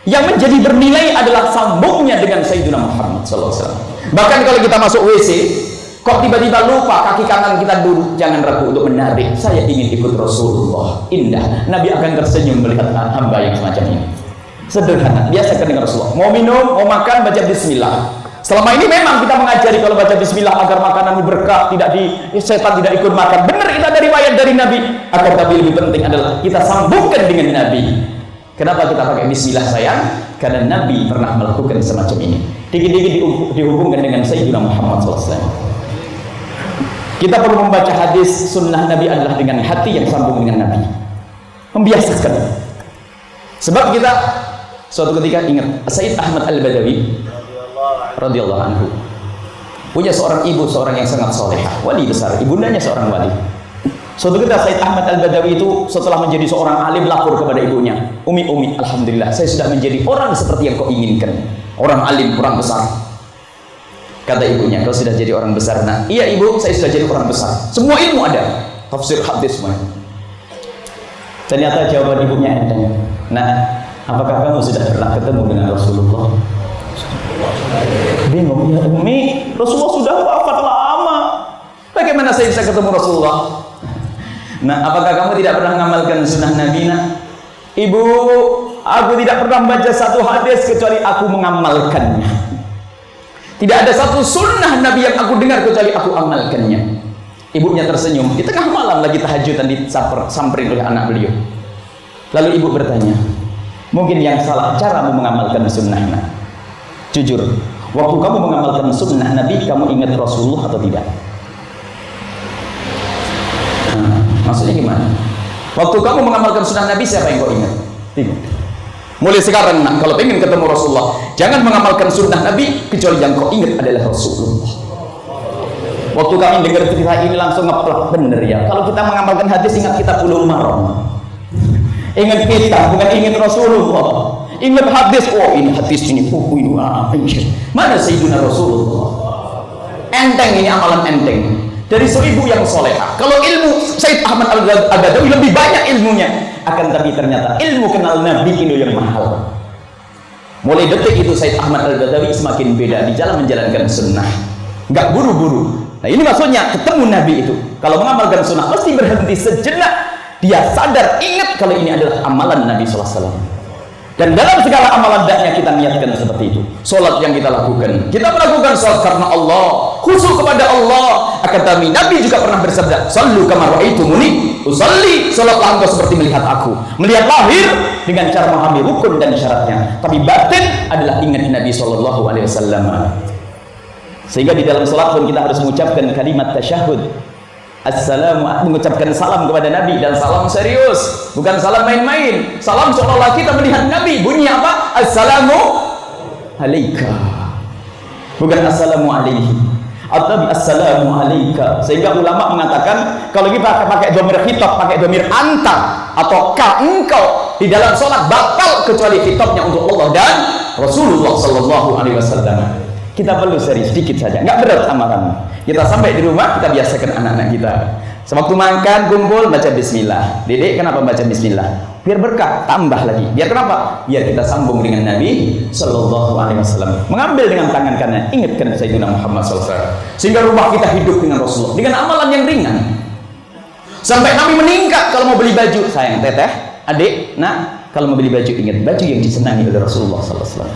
Yang menjadi bernilai adalah sambungnya dengan Sayyidina Muhammad SAW. Bahkan kalau kita masuk WC, kok tiba-tiba lupa kaki kanan kita dulu, jangan ragu untuk menarik. Saya ingin ikut Rasulullah. Indah. Nabi akan tersenyum melihat hamba yang semacam ini. Sederhana, biasakan dengan Rasulullah. Mau minum, mau makan, baca bismillah. Selama ini memang kita mengajari kalau baca bismillah agar makananmu berkah, setan tidak ikut makan. Benar, itu ada riwayat dari Nabi. Akan tapi lebih penting adalah kita sambungkan dengan Nabi. Kenapa kita pakai bismillah sayang? Karena Nabi pernah melakukan semacam ini. Dikit-dikit dihubungkan dengan Sayyidina Muhammad SAW. Kita perlu membaca hadis sunnah Nabi adalah dengan hati yang sambung dengan Nabi. Membiasakan. Sebab kita suatu ketika ingat Sayyid Ahmad Al-Badawi radhiyallahu anhu punya seorang ibu, seorang yang sangat solehah, wali besar, ibundanya seorang wali. Suatu ketika Sayyid Ahmad Al-Badawi itu setelah menjadi seorang alim lapor kepada ibunya, Umi, alhamdulillah saya sudah menjadi orang seperti yang kau inginkan, orang alim, orang besar. Kata ibunya, kau sudah jadi orang besar? Nah, iya ibu, saya sudah jadi orang besar, semua ilmu ada, tafsir hadis semua. Ternyata jawaban ibunya enteng. Nah, apakah kamu sudah pernah ketemu dengan Rasulullah? Bingung, ya Umi, Rasulullah sudah wafat lama, bagaimana saya bisa ketemu Rasulullah? Nah, apakah kamu tidak pernah mengamalkan sunnah Nabi? Nah, ibu, aku tidak pernah membaca satu hadis kecuali aku mengamalkannya. Tidak ada satu sunnah Nabi yang aku dengar kecuali aku amalkannya. Ibunya tersenyum. Di tengah malam lagi tahajudan disamperin oleh anak beliau. Lalu ibu bertanya, mungkin yang salah caramu mengamalkan sunnah. Nah, jujur, waktu kamu mengamalkan sunnah Nabi, kamu ingat Rasulullah atau tidak? Maksudnya gimana? Waktu kamu mengamalkan sunnah Nabi, siapa yang kau ingat? Tidak. Mulai sekarang nak, kalau ingin ketemu Rasulullah, jangan mengamalkan sunnah Nabi kecuali yang kau ingat adalah Rasulullah. Waktu kami dengar cerita ini langsung ngeplak, bener ya. Kalau kita mengamalkan hadis, ingat kita Bulughul Maram. Ingat kita, bukan ingat Rasulullah. Ingat hadis, oh ini hadis ini, mana Sayyidina Rasulullah? Enteng ini, amalan enteng. Dari seibu yang soleha. Kalau ilmu Sayyid Ahmad Al-Badawi lebih banyak ilmunya, akan tapi ternyata ilmu kenal Nabi itu yang mahal. Mulai detik itu Sayyid Ahmad Al-Badawi semakin beda di jalan menjalankan sunnah, nggak buru-buru. Nah ini maksudnya ketemu Nabi itu kalau mengamalkan sunnah pasti berhenti sejenak, dia sadar, ingat kalau ini adalah amalan Nabi SAW. Dan dalam segala amalan daknya kita niatkan seperti itu. Solat yang kita lakukan, kita melakukan solat karena Allah, khusyuk kepada Allah. Akan tapi Nabi juga pernah bersabda, "Shallu kama ra'aitumuni usalli." Solatlah engkau seperti melihat aku. Melihat lahir dengan cara memahami rukun dan syaratnya, tapi batin adalah ingat Nabi SAW. Sehingga di dalam solat pun kita harus mengucapkan kalimat tasyahud. Assalamu, mengucapkan salam kepada Nabi, dan salam serius, bukan salam main-main. Salam seolah-olah kita melihat Nabi. Bunyi apa? Assalamu alaika, bukan assalamu alaihi, atau assalamu alaika. Sehingga ulama mengatakan kalau kita pakai dhamir khitab, pakai dhamir anta atau ka, engkau, di dalam sholat batal kecuali khitabnya untuk Allah dan Rasulullah Sallallahu Alaihi Wasallam. Kita perlu serius sedikit saja, nggak berat amalan. Kita sampai di rumah, kita biasakan anak-anak kita. Sewaktu makan, kumpul, baca bismillah. Dedek, kenapa baca bismillah? Biar berkah, tambah lagi. Biar kenapa? Biar kita sambung dengan Nabi Sallallahu Alaihi Wasallam. Mengambil dengan tangan kanan, ingatkan Sayyidina Muhammad SAW. Sehingga rumah kita hidup dengan Rasulullah, dengan amalan yang ringan. Sampai Nabi meningkat kalau mau beli baju. Sayang, teteh, adik, nak, kalau mau beli baju, ingat baju yang disenangi oleh Rasulullah SAW.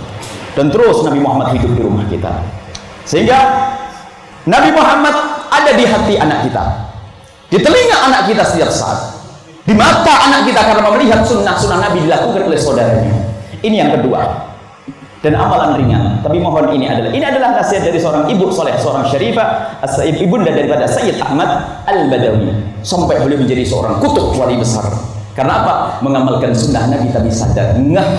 Dan terus Nabi Muhammad hidup di rumah kita, sehingga Nabi Muhammad ada di hati anak kita, di telinga anak kita setiap saat, di mata anak kita karena melihat sunnah-sunnah Nabi dilakukan oleh saudaranya. Ini yang kedua, dan amalan ringan. Tapi mohon ini adalah nasihat dari seorang ibu soleh, seorang syarifah, ibunda daripada Sayyid Ahmad Al-Badawi, sampai beliau menjadi seorang kutub wali besar. Karena apa? Mengamalkan sunnah Nabi tapi sadar, ngeh,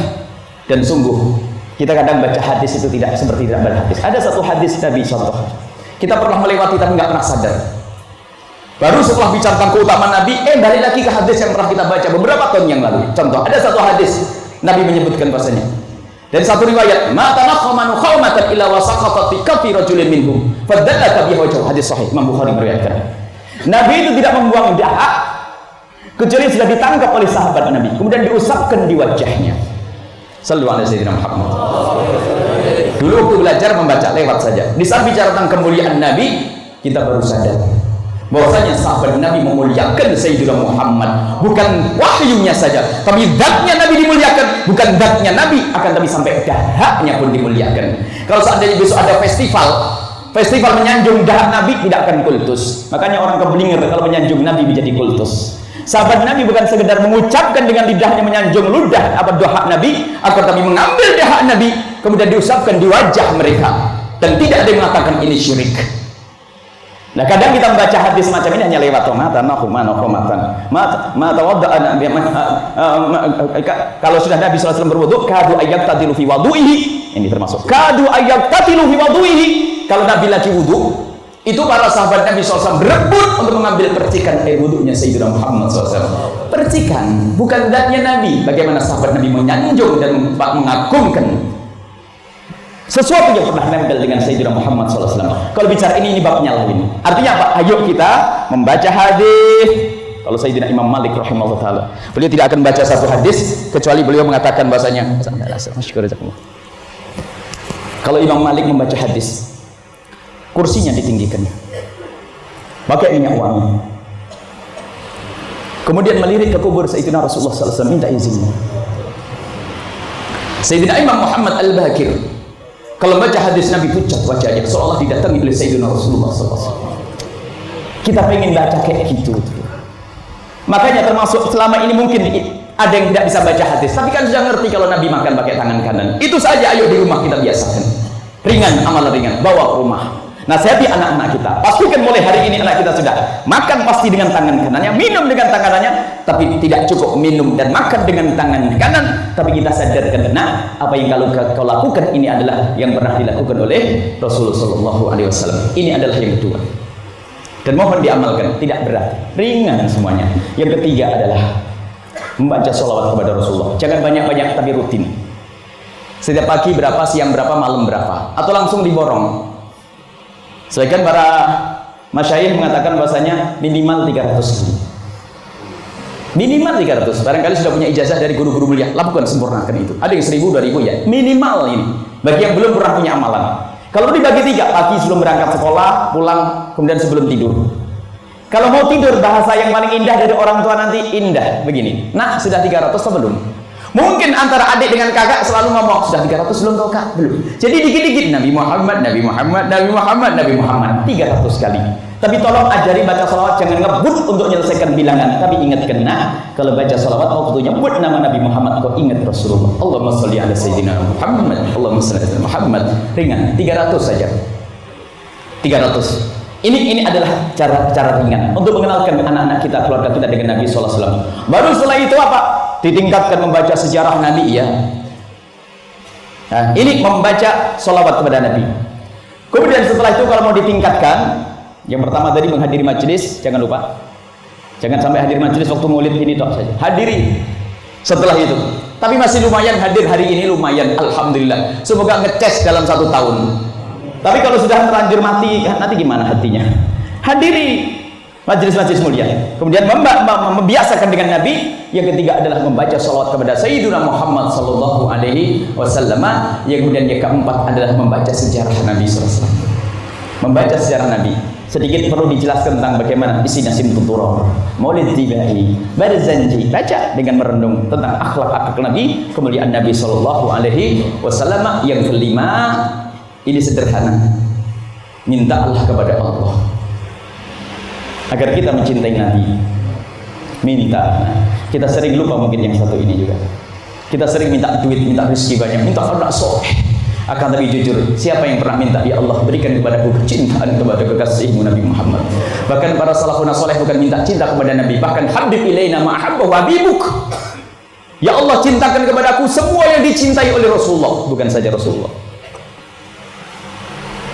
dan sungguh. Kita kadang baca hadis itu tidak seperti tidak berhadis. Ada satu hadis Nabi contoh, kita pernah melewati tapi nggak pernah sadar. Baru setelah bicara tentang keutamaan Nabi, balik lagi ke hadis yang pernah kita baca beberapa tahun yang lalu. Contoh, ada satu hadis Nabi menyebutkan bahasanya. Dan satu riwayat, "Ma tanaqamanu qaumatan illa wasaqatat fi kafi rajulin minhum." Fadallaka bihi wajhu, hadis sahih, Imam Bukhari meriwayatkan. Nabi itu tidak membuang dahak kecuali sudah ditangkap oleh sahabat Nabi, kemudian diusapkan di wajahnya. Sallu ala Sayyidina Muhammad. Dulu waktu belajar membaca lewat saja. Di saat bicara tentang kemuliaan Nabi, kita baru sadar bahwasanya sahabat Nabi memuliakan Sayyidina Muhammad, bukan wahyunya saja, tapi zatnya Nabi dimuliakan, bukan zatnya Nabi, akan tapi sampai dahaknya pun dimuliakan. Kalau seandainya besok ada festival menyanjung dahak Nabi, tidak akan kultus. Makanya orang keblinger kalau menyanjung Nabi menjadi kultus. Sahabat Nabi bukan sekedar mengucapkan dengan lidahnya, menyanjung ludah apa doa Nabi, akan tapi mengambil doa Nabi kemudian diusapkan di wajah mereka, dan tidak ada yang mengatakan ini syirik. Nah, kadang kita membaca hadis semacam ini hanya lewat kalau sudah Nabi SAW berwudu, kadu ayat tatilu fi wadu'ihi, ini termasuk kadu ayat tatilu fi wadu'ihi. Kalau Nabi lagi wudu, itu para sahabat Nabi SAW berebut untuk mengambil percikan air wudunya Sayyidina Muhammad SAW. Percikan, bukan zatnya Nabi. Bagaimana sahabat Nabi menyanjung dan mengagumkan sesuatu yang pernah nempel dengan Sayyidina Muhammad SAW. Kalau bicara ini babnya lah ini. Artinya apa? Ayo kita membaca hadis. Kalau Sayyidina Imam Malik rahimahullah ta'ala, beliau tidak akan baca satu hadis kecuali beliau mengatakan bahasanya, kalau Imam Malik membaca hadis, kursinya ditinggikan, pakai minyak wangi, kemudian melirik ke kubur Sayyidina Rasulullah SAW, minta izinnya. Sayyidina Imam Muhammad Al-Bakir kalau baca hadis Nabi pucat wajahnya seolah didatangi oleh Sayyidina Rasulullah SAW. Kita pengen baca kayak gitu. Makanya termasuk selama ini mungkin ada yang tidak bisa baca hadis, tapi kan sudah ngerti kalau Nabi makan pakai tangan kanan. Itu saja, ayo di rumah kita biasakan. Ringan, amal ringan, bawa ke rumah. Nasihati anak-anak kita, pastikan mulai hari ini anak kita sudah makan pasti dengan tangan kanannya, minum dengan tangan kanannya, tapi tidak cukup minum dan makan dengan tangan kanan, tapi kita sadarkan, nah apa yang kalau kau lakukan ini adalah yang pernah dilakukan oleh Rasulullah SAW. Ini adalah yang kedua, dan mohon diamalkan, tidak berat, ringan semuanya. Yang ketiga adalah membaca sholawat kepada Rasulullah. Jangan banyak-banyak tapi rutin. Setiap pagi berapa, siang berapa, malam berapa, atau langsung diborong. Sebagian para masyayikh mengatakan bahasanya minimal 300 kali. Minimal 300. Barangkali sudah punya ijazah dari guru-guru mulia, lakukan, sempurnakan itu. Ada yang 1000, 2000 ya. Minimal ini. Bagi yang belum pernah punya amalan. Kalau dibagi 3, pagi sebelum berangkat sekolah, pulang, kemudian sebelum tidur. Kalau mau tidur, bahasa yang paling indah dari orang tua nanti indah begini. Nah, sudah 300 atau belum? Mungkin antara adik dengan kakak selalu ngomong, sudah 300 belum kau kak? Belum. Jadi dikit-dikit Nabi Muhammad, Nabi Muhammad, Nabi Muhammad, Nabi Muhammad 300 kali. Tapi tolong ajari baca salawat, jangan ngebut untuk menyelesaikan bilangan, tapi ingatkan, nah kalau baca salawat waktu nyebut nama Nabi Muhammad, kau ingat Rasulullah. Allahumma sholli ala Sayyidina Muhammad, Allahumma sholli ala Muhammad. Ringan, 300 saja. 300. Ini adalah cara ringan untuk mengenalkan anak-anak kita, keluarga kita dengan Nabi SAW. Baru setelah itu apa? Ditingkatkan membaca sejarah Nabi ya. Nah, ini membaca sholawat kepada Nabi. Kemudian setelah itu kalau mau ditingkatkan, yang pertama tadi menghadiri majelis, jangan lupa. Jangan sampai hadir majelis waktu maulid ini toh saja. Hadiri setelah itu. Tapi masih lumayan hadir hari ini, lumayan, alhamdulillah. Semoga ngeces dalam 1 tahun. Tapi kalau sudah terlanjur mati, nanti gimana hatinya? Hadiri majelis-majelis mulia. Kemudian membiasakan dengan Nabi. Yang ketiga adalah membaca salawat kepada Sayyidina Muhammad sallallahu alaihi wasallam. Yang kemudian yang keempat adalah membaca sejarah Nabi SAW. Membaca sejarah Nabi. Sedikit perlu dijelaskan tentang bagaimana isi Nasim Tuturah, Maulid Tibai, Barzanji. Baca dengan merenung tentang akhlak-akhlak Nabi, kemuliaan Nabi sallallahu alaihi wasallam. Yang kelima, ini sederhana. Minta Allah kepada Allah agar kita mencintai Nabi. Minta. Kita sering lupa mungkin yang satu ini juga. Kita sering minta duit, minta rezeki banyak, minta anak soleh. Akan tapi jujur, siapa yang pernah minta, ya Allah berikan kepadaku kecintaan kepada kekasihmu Nabi Muhammad. Bahkan para salafun soleh bukan minta cinta kepada Nabi, bahkan habib ilaina ma'ahabba wa habibuk. Ya Allah cintakan kepadaku semua yang dicintai oleh Rasulullah, bukan saja Rasulullah.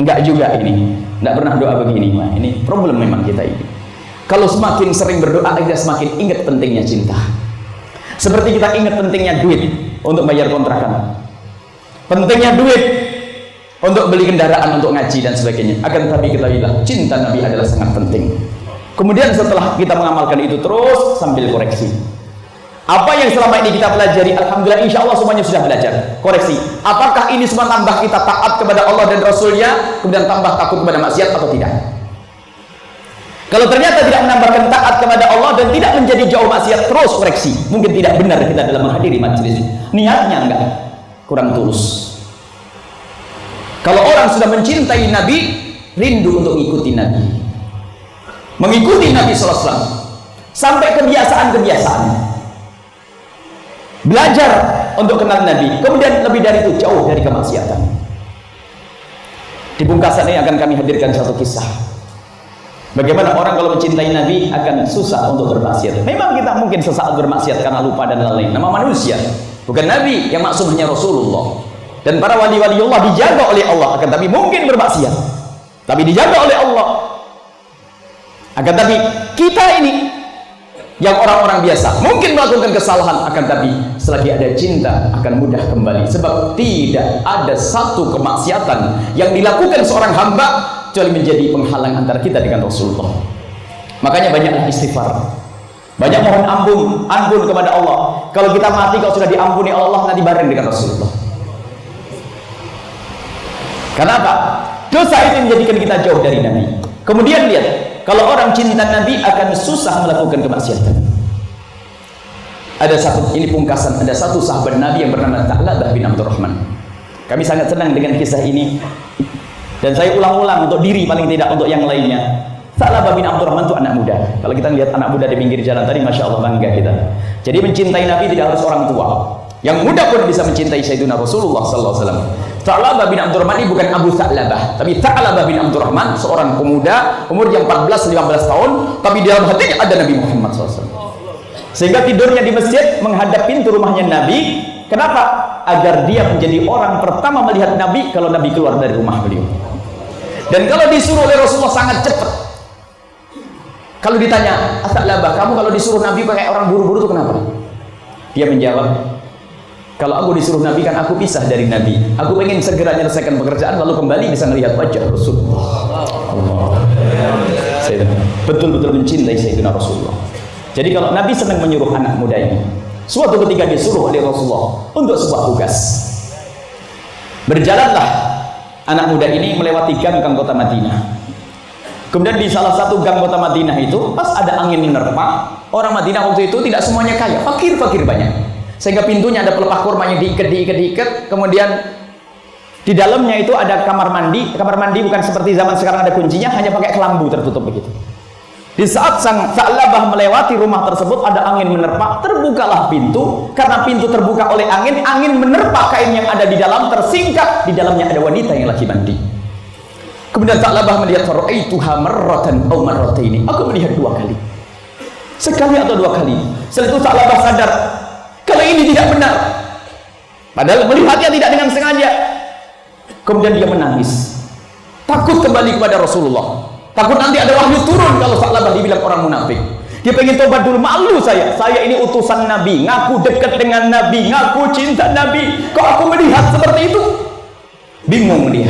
Enggak juga ini, enggak pernah doa begini. Nah, ini problem memang kita ini. Kalau semakin sering berdoa, kita semakin ingat pentingnya cinta. Seperti kita ingat pentingnya duit untuk bayar kontrakan, pentingnya duit untuk beli kendaraan, untuk ngaji dan sebagainya. Akan tapi kita bilang cinta Nabi adalah sangat penting. Kemudian setelah kita mengamalkan itu terus sambil koreksi. Apa yang selama ini kita pelajari, alhamdulillah insya Allah semuanya sudah belajar. Koreksi. Apakah ini semua tambah kita taat kepada Allah dan Rasulnya, kemudian tambah takut kepada maksiat atau tidak? Kalau ternyata tidak menambahkan taat kepada Allah dan tidak menjadi jauh maksiat, terus koreksi. Mungkin tidak benar kita dalam menghadiri majelis. Niatnya enggak, kurang tulus. Kalau orang sudah mencintai Nabi, rindu untuk mengikuti Nabi, mengikuti Nabi SAW. sampai kebiasaan-kebiasaan. Belajar untuk kenal Nabi, kemudian lebih dari itu jauh dari kemaksiatan. Di pungkasan ini akan kami hadirkan satu kisah. Bagaimana orang kalau mencintai Nabi akan susah untuk bermaksiat. Memang kita mungkin sesaat bermaksiat karena lupa dan lalai. Nama manusia, bukan Nabi yang maksum hanya Rasulullah. Dan para wali-waliullah dijaga oleh Allah, akan tapi mungkin bermaksiat, tapi dijaga oleh Allah. Akan tapi kita ini yang orang-orang biasa mungkin melakukan kesalahan, akan tapi selagi ada cinta akan mudah kembali. Sebab tidak ada satu kemaksiatan yang dilakukan seorang hamba kecuali menjadi penghalang antara kita dengan Rasulullah. Makanya banyaklah istighfar, banyak mohon ampun kepada Allah. Kalau kita mati, kalau sudah diampuni Allah, nanti bareng dengan Rasulullah. Kenapa? Dosa itu menjadikan kita jauh dari Nabi. Kemudian lihat, kalau orang cinta Nabi akan susah melakukan kemaksiatan. Ada satu, ini pungkasan, ada satu sahabat Nabi yang bernama Tha'labah bin Abdurrahman. Kami sangat senang dengan kisah ini, dan saya ulang-ulang untuk diri, paling tidak untuk yang lainnya. Tha'labah bin Abdurrahman itu anak muda. Kalau kita lihat anak muda di pinggir jalan tadi, Masya Allah bangga kita. Jadi mencintai Nabi tidak harus orang tua. Yang muda pun bisa mencintai Sayyidina Rasulullah SAW. Tha'labah bin Abdurrahman ini bukan Abu Tha'labah, tapi Tha'labah bin Abdurrahman, seorang pemuda umur yang 14-15 tahun, tapi di dalam hatinya ada Nabi Muhammad SAW. Sehingga tidurnya di masjid menghadap pintu rumahnya Nabi. Kenapa? Agar dia menjadi orang pertama melihat Nabi kalau Nabi keluar dari rumah beliau. Dan kalau disuruh oleh Rasulullah sangat cepat. Kalau ditanya, Tha'labah, kamu kalau disuruh Nabi pakai orang buru-buru itu kenapa? Dia menjawab, kalau aku disuruh Nabi kan aku pisah dari Nabi. Aku ingin segera menyelesaikan pekerjaan lalu kembali bisa melihat wajah Rasulullah. Saya betul-betul mencintai Sayyidina Rasulullah. Jadi kalau Nabi senang menyuruh anak muda ini, suatu ketika disuruh oleh Rasulullah untuk sebuah tugas. Berjalanlah anak muda ini melewati gang kota Madinah. Kemudian di salah satu gang kota Madinah itu pas ada angin menerpa. Orang Madinah waktu itu tidak semuanya kaya, fakir-fakir banyak. Sehingga pintunya ada pelepah kurmanya diikat. Kemudian di dalamnya itu ada kamar mandi. Kamar mandi bukan seperti zaman sekarang ada kuncinya, hanya pakai kelambu tertutup begitu. Di saat sang Tha'labah melewati rumah tersebut, ada angin menerpa, terbukalah pintu. Karena pintu terbuka oleh angin, angin menerpa kain yang ada di dalam, tersingkap. Di dalamnya ada wanita yang lagi mandi. Kemudian Tha'labah melihat, "Ra'aituha marratan aw marrataini." Aku melihat 2 kali. Sekali atau 2 kali. Setelah itu Tha'labah sadar, kalau ini tidak benar. Padahal melihatnya tidak dengan sengaja. Kemudian dia menangis. Takut kembali kepada Rasulullah. Takut nanti ada wahyu turun kalau Tha'labah dibilang orang munafik. Dia pengen tobat dulu, malu saya ini utusan Nabi, ngaku dekat dengan Nabi, ngaku cinta Nabi, kok aku melihat seperti itu? Bingung dia.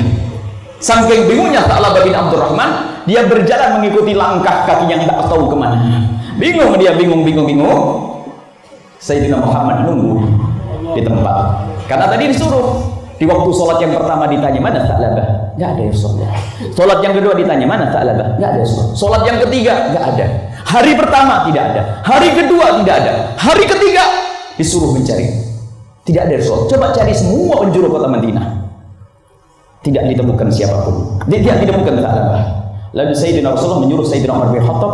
Saking bingungnya Tha'labah bin Abdurrahman, dia berjalan mengikuti langkah kaki yang tak tahu kemana. Bingung dia, bingung. Sayyidina Muhammad nunggu di tempat. Karena tadi disuruh. Di waktu sholat yang pertama ditanya, mana Tha'labah? Nggak ada ya sholat. Sholat yang kedua ditanya, mana Tha'labah? Nggak ada sholat. Sholat yang ketiga, nggak ada. Hari pertama tidak ada. Hari kedua tidak ada. Hari ketiga disuruh mencari. Tidak ada sholat. Coba cari semua penjuru kota Madinah. Tidak ditemukan siapapun. Tidak ditemukan Tha'labah. Lalu Sayyidina Rasulullah menyuruh Sayyidina Umar bin Khattab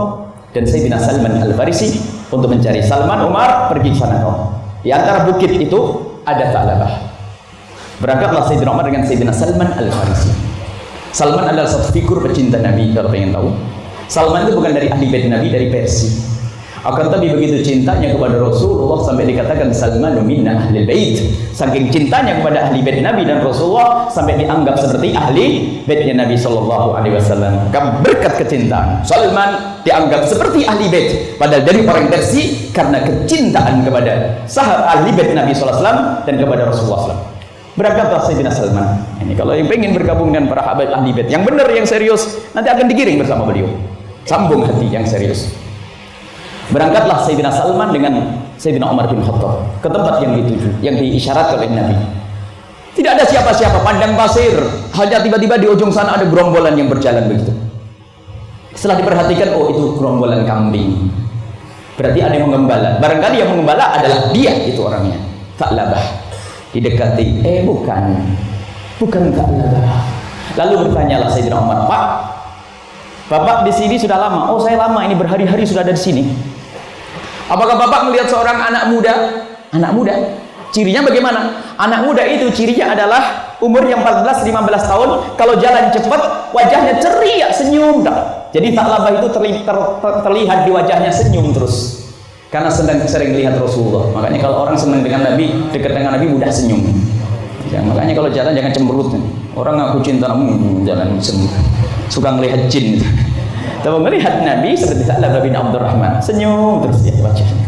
dan Sayyidina Salman Al-Farisi untuk mencari. Salman, Umar, pergi ke sana kau. Di antara bukit itu ada Tha'labah. Berangkatlah Sayyidina Umar dengan Sayyidina Salman Al-Farisi. Salman adalah satu figur pecinta Nabi, kalau pengen tahu. Salman itu bukan dari ahli bait Nabi, dari Persia. Akan tapi begitu cintanya kepada Rasulullah sampai dikatakan Salman minna ahli bait. Saking cintanya kepada ahli bait Nabi dan Rasulullah sampai dianggap seperti ahli baitnya Nabi sallallahu alaihi wasallam. Berkat kecintaan, Salman dianggap seperti ahli bait, padahal dari orang Persia karena kecintaan kepada sahabat ahli bait Nabi sallallahu alaihi wasallam dan kepada Rasulullah SAW. Berangkatlah Sayyidina Salman. Ini kalau yang pengen bergabung dengan para habaib ahli bait yang benar, yang serius, nanti akan digiring bersama beliau. Sambung hati yang serius. Berangkatlah Sayyidina Salman dengan Sayyidina Umar bin Khattab ke tempat yang dituju, yang diisyaratkan oleh Nabi. Tidak ada siapa-siapa, padang pasir. Hanya tiba-tiba di ujung sana ada gerombolan yang berjalan begitu. Setelah diperhatikan, oh itu gerombolan kambing. Berarti ada yang mengembala. Barangkali yang mengembala adalah dia, itu orangnya. Tha'labah. Didekati, bukan Tha'labah. Lalu bertanyalah Sayyidina Umar, Pak, Bapak di sini sudah lama? Oh saya lama, ini berhari-hari sudah ada di sini. Apakah Bapak melihat seorang anak muda? Anak muda, cirinya bagaimana? Anak muda itu cirinya adalah umur yang 14-15 tahun, kalau jalan cepat, wajahnya ceria, senyum. Jadi Tha'labah itu terlihat di wajahnya senyum terus. Karena sering lihat Rasulullah. Makanya kalau orang senang dengan Nabi, dekat dengan Nabi, mudah senyum. Ya, makanya kalau jalan jangan cemberut. Orang ngaku cinta namun jalan senyum. Suka ngelihat jin. Tapi melihat Nabi seperti Tha'labah bin Abdurrahman, senyum terus ya wajahnya.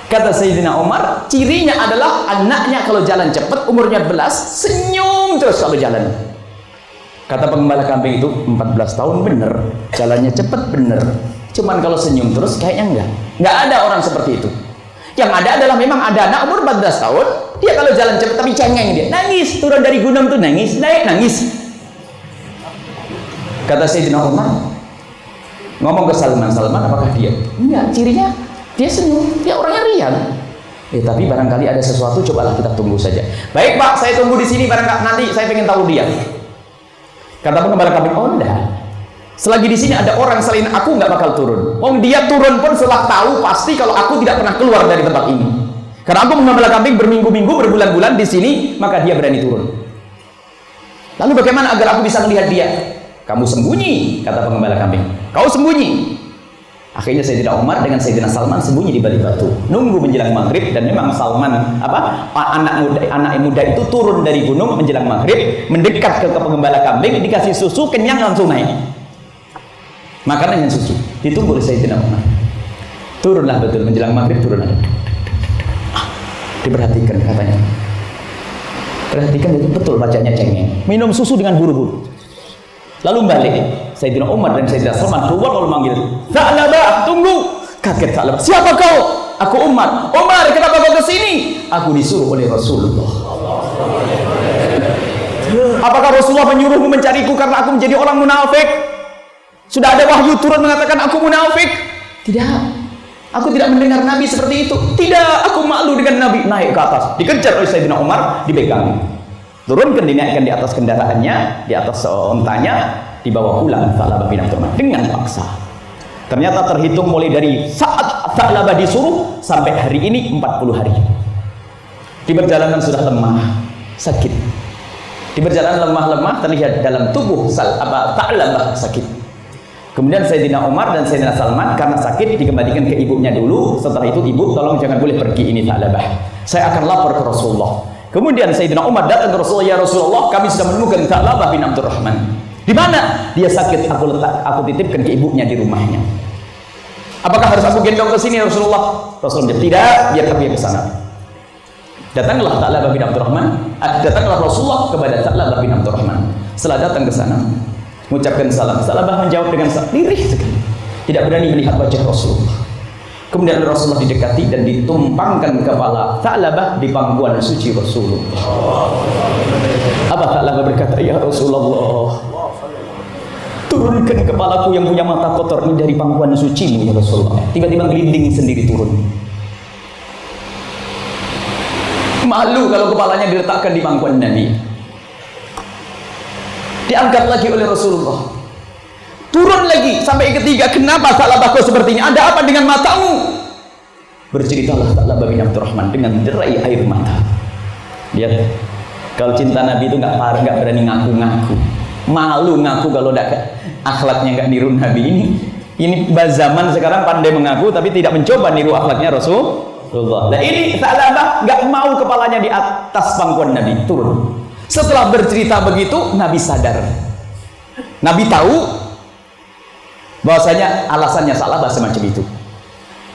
Kata Sayyidina Umar, cirinya adalah anaknya kalau jalan cepat, umurnya 11, senyum terus kalau jalan. Kata pengembala kambing itu, 14 tahun bener, jalannya cepat bener. Cuman kalau senyum terus kayaknya enggak ada orang seperti itu. Yang ada adalah memang ada anak umur 14 tahun, dia kalau jalan cepat tapi cengeng dia, nangis, turun dari gunung tuh nangis, naik nangis. Kata Sayyidina Umar, ngomong ke Salman, apakah dia? Enggak, cirinya dia senyum, dia orangnya riang. Tapi barangkali ada sesuatu, cobalah kita tunggu saja. Baik Pak, saya tunggu di sini, barangkali nanti saya pengen tahu dia. Kata pengembala kambing, oh enggak. Selagi di sini ada orang selain aku nggak bakal turun. Dia turun pun setelah tahu pasti kalau aku tidak pernah keluar dari tempat ini. Karena aku pengembala kambing berminggu-minggu, berbulan-bulan di sini, maka dia berani turun. Lalu bagaimana agar aku bisa melihat dia? Kamu sembunyi, kata pengembala kambing. Kau sembunyi. Akhirnya Sayyidina Umar dengan Sayyidina Salman sembunyi di balik batu, nunggu menjelang maghrib. Dan memang Salman, anak muda itu turun dari gunung menjelang maghrib, mendekat ke pengembala kambing, dikasih susu, kenyang langsung naik. Makanan dengan susu, ditunggu oleh Sayyidina Umar. Turunlah betul menjelang maghrib, turun lagi. Diperhatikan katanya. Perhatikan betul bacanya cengeng. Minum susu dengan buru-buru. Lalu balik, Sayyidina Umar dan Sayyidina Salman keluar lalu manggil, Tha'labah, tunggu. Kaget Tha'labah, siapa kau? Aku Umar. Umar, kenapa kau kesini? Aku disuruh oleh Rasulullah. Apakah Rasulullah menyuruhmu mencariku karena aku menjadi orang munafik? Sudah ada wahyu turun mengatakan aku munafik? Tidak. Aku tidak mendengar Nabi seperti itu. Tidak, aku malu dengan Nabi. Naik ke atas, dikejar oleh Sayyidina Umar, dipegang. Turunkan, dinaikkan di atas kendaraannya, di atas ontanya, dibawa pulang Tha'labah bin Abdurrahman dengan paksa. Ternyata terhitung mulai dari saat Tha'labah disuruh sampai hari ini 40 hari. Di perjalanan sudah lemah, sakit. Di perjalanan lemah-lemah terlihat dalam tubuh Tha'labah sakit. Kemudian Sayyidina Umar dan Sayyidina Salman karena sakit dikembalikan ke ibunya dulu. Setelah itu, ibu tolong jangan boleh pergi ini Tha'labah. Saya akan lapor ke Rasulullah. Kemudian Sayyidina Umar datang ke Rasulullah, ya Rasulullah, kami sudah menemukan Tha'labah bin Abdurrahman. Di mana? Dia sakit, aku titipkan ke ibunya di rumahnya. Apakah harus aku gendong ke sini Rasulullah? Rasulullah tidak, biar aku ke sana. Datanglah Tha'labah bin Abdurrahman, datanglah Rasulullah kepada Tha'labah bin Abdurrahman. Setelah datang ke sana, mengucapkan salam. Tha'labah menjawab dengan lirih sekali, tidak berani melihat wajah Rasulullah. Kemudian Rasulullah didekati dan ditumpangkan kepala Tha'labah di pangkuan suci Rasulullah. Apa Tha'labah berkata, ya Rasulullah, turunkan kepalaku yang punya mata kotor ini dari pangkuan sucimu ya Rasulullah. Tiba-tiba gelinding sendiri turun. Malu kalau kepalanya diletakkan di pangkuan Nabi. Diangkat lagi oleh Rasulullah. Turun lagi sampai ketiga. Kenapa Tha'labah kau seperti ini? Ada apa dengan matamu? Berceritalah Tha'labah bin Abdurrahman dengan derai air mata. Lihat, kalau cinta Nabi itu nggak berani ngaku-ngaku, malu ngaku kalau akhlaknya nggak niru Nabi ini. Ini zaman sekarang pandai mengaku tapi tidak mencoba niru akhlaknya Rasulullah. Nah ini Tha'labah nggak mau kepalanya di atas pangkuan Nabi, turun. Setelah bercerita begitu, Nabi sadar. Nabi tahu bahwasanya alasannya Tha'labah semacam itu.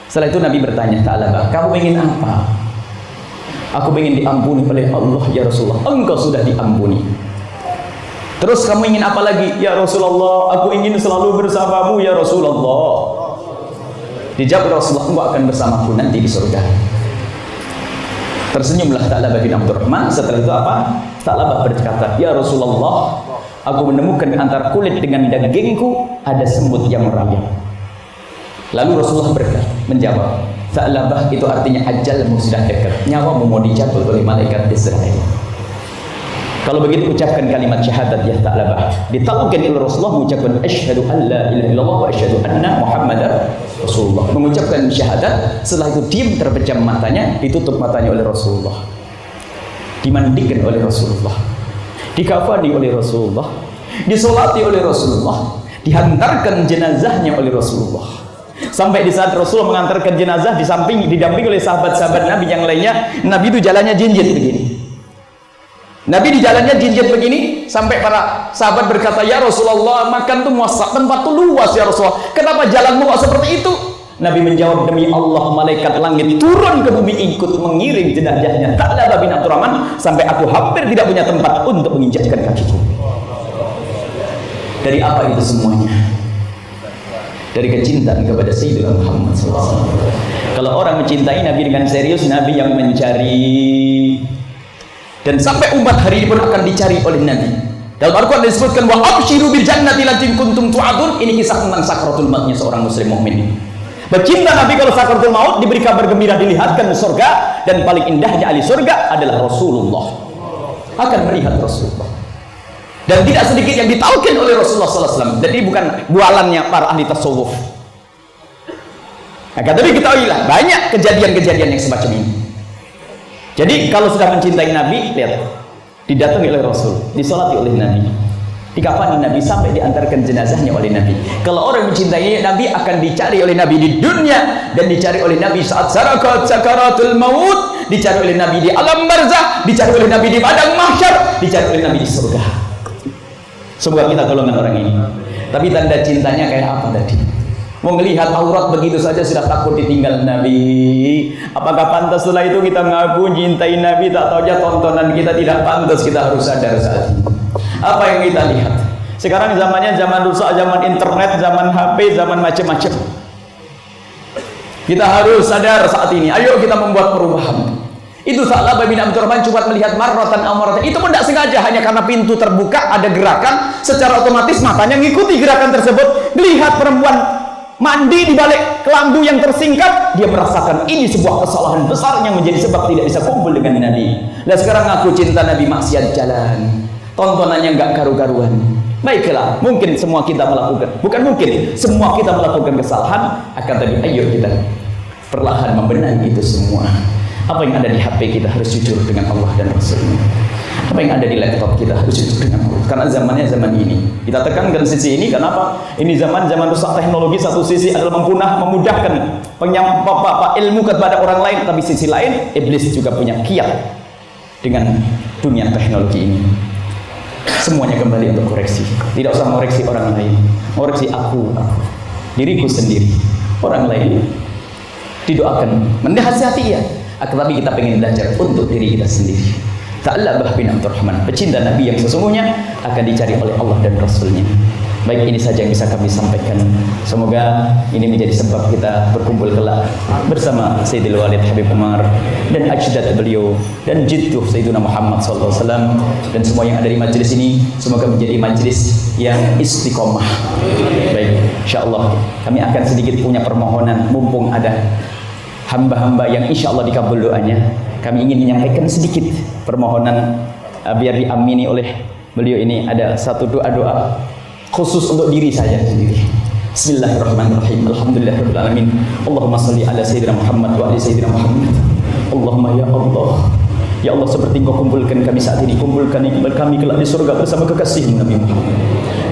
Setelah itu Nabi bertanya, Tha'labah, kamu ingin apa? Aku ingin diampuni oleh Allah ya Rasulullah. Engkau sudah diampuni. Terus kamu ingin apa lagi? Ya Rasulullah, aku ingin selalu bersamamu ya Rasulullah. Dijawab Rasulullah, engkau akan bersamaku nanti di surga. Tersenyumlah Tha'labah bin Abdurrahman. Setelah itu apa? Tha'labah berkata, ya Rasulullah, aku menemukan antara kulit dengan dagingku ada semut yang merayap. Lalu Rasulullah menjawab, Tha'labah itu artinya ajalmu sudah dekat, nyawamu mau dicabut oleh malaikat Israel. Kalau begitu ucapkan kalimat syahadat ya Tha'labah. Ditakwkan oleh Rasulullah mengucapkan asyhadu an la ilaha illallah wa asyhadu anna Muhammadar Rasulullah. Mengucapkan syahadat, setelah itu diam terpejam matanya, ditutup matanya oleh Rasulullah. Dimandikan oleh Rasulullah. Dikafani oleh Rasulullah. Disolati oleh Rasulullah. Dihantarkan jenazahnya oleh Rasulullah. Sampai di saat Rasulullah mengantarkan jenazah didampingi oleh sahabat-sahabat Nabi yang lainnya, Nabi itu jalannya jinjit begini. Nabi di jalannya jinjit begini sampai para sahabat berkata, ya Rasulullah, makan tuh muasak, tempat tuh luas ya Rasulullah, kenapa jalanmu kok seperti itu? Nabi menjawab, demi Allah, malaikat langit turun ke bumi ikut mengiring jenazahnya Tha'labah bin Abdurrahman sampai aku hampir tidak punya tempat untuk menginjakkan kakiku. Dari apa itu semuanya? Dari kecintaan kepada Sayyidina Muhammad SAW. Kalau orang mencintai Nabi dengan serius, Nabi yang mencari. Dan sampai umat hari ini pun akan dicari oleh Nabi. Dalam Al-Quran disebutkan wa absyiru bil jannati allati kuntum tu'adun. Ini kisah tentang sakratul mautnya seorang muslim mukmin. Pecinta Nabi kalau sakratul maut diberi kabar gembira, dilihatkan surga, dan paling indahnya ahli surga adalah Rasulullah. Akan melihat Rasulullah. Dan tidak sedikit yang ditaukin oleh Rasulullah SAW. Jadi bukan bualannya para ahli tasawuf. Nah, tapi ketahuilah banyak kejadian-kejadian yang semacam ini. Jadi kalau sudah mencintai Nabi, lihat, didatangi oleh Rasul, disolati oleh Nabi, dikafani Nabi sampai diantarkan jenazahnya oleh Nabi. Kalau orang mencintai Nabi akan dicari oleh Nabi di dunia dan dicari oleh Nabi saat sakaratul maut, dicari oleh Nabi di alam barzah, dicari oleh Nabi di padang mahsyar, dicari oleh Nabi di surga. Semoga kita golongan orang ini. Tapi tanda cintanya kayak apa tadi? Mau melihat aurat begitu saja sudah takut ditinggal Nabi. Apakah pantas setelah itu kita ngaku cintai Nabi, tak tahu aja tontonan kita tidak pantas? Kita harus sadar saat ini. Apa yang kita lihat? Sekarang zamannya zaman rusak, zaman internet, zaman HP, zaman macam-macam. Kita harus sadar saat ini. Ayo kita membuat perubahan. Itu Tha'labah bin Abdurrahman cuma melihat marratan amaratan. Itu pun tidak sengaja, hanya karena pintu terbuka, ada gerakan, secara otomatis matanya mengikuti gerakan tersebut. Melihat perempuan mandi di balik kelambu yang tersingkat, dia merasakan ini sebuah kesalahan besar yang menjadi sebab tidak bisa kumpul dengan Nabi. Nah sekarang aku cinta Nabi, maksiat jalan, tontonannya nggak karu-karuan. Baiklah, mungkin semua kita melakukan, bukan mungkin, semua kita melakukan kesalahan. Akan tapi ayo kita perlahan membenahi itu semua. Apa yang ada di HP kita harus jujur dengan Allah dan Rasulnya. Apa yang ada di laptop kita harus jujur dengan Allah. Karena zamannya zaman ini. Kita tekankan sisi ini, kenapa? Ini zaman rusak teknologi. Satu sisi adalah memudahkan ilmu kepada orang lain, tapi sisi lain iblis juga punya kiat dengan dunia teknologi ini. Semuanya kembali untuk koreksi. Tidak usah mengoreksi orang lain, mengoreksi aku, diriku sendiri. Orang lain didoakan, mendahsyati ya. Tetapi kita ingin belajar untuk diri kita sendiri. Tha'labah bin Abdurrahman, pecinta Nabi yang sesungguhnya, akan dicari oleh Allah dan Rasulnya. Baik, ini saja yang bisa kami sampaikan. Semoga ini menjadi sebab kita berkumpul kelak bersama Sayyidil Walid Habib Umar dan ajdad beliau dan jidduh Sayyidina Muhammad SAW, dan semua yang ada di majelis ini semoga menjadi majelis yang istiqomah. Baik, insyaallah kami akan sedikit punya permohonan, mumpung ada hamba-hamba yang insya Allah dikabul doanya. Kami ingin menyampaikan sedikit permohonan biar diamini oleh beliau ini. Ada satu doa-doa khusus untuk diri saya sendiri. Bismillahirrahmanirrahim. Alhamdulillahirabbil alamin. Allahumma shalli ala sayyidina Muhammad wa ali sayyidina Muhammad. Allahumma ya Allah, ya Allah, seperti Engkau kumpulkan kami saat ini, kumpulkan kami kelak di surga bersama kekasih Nabi Muhammad.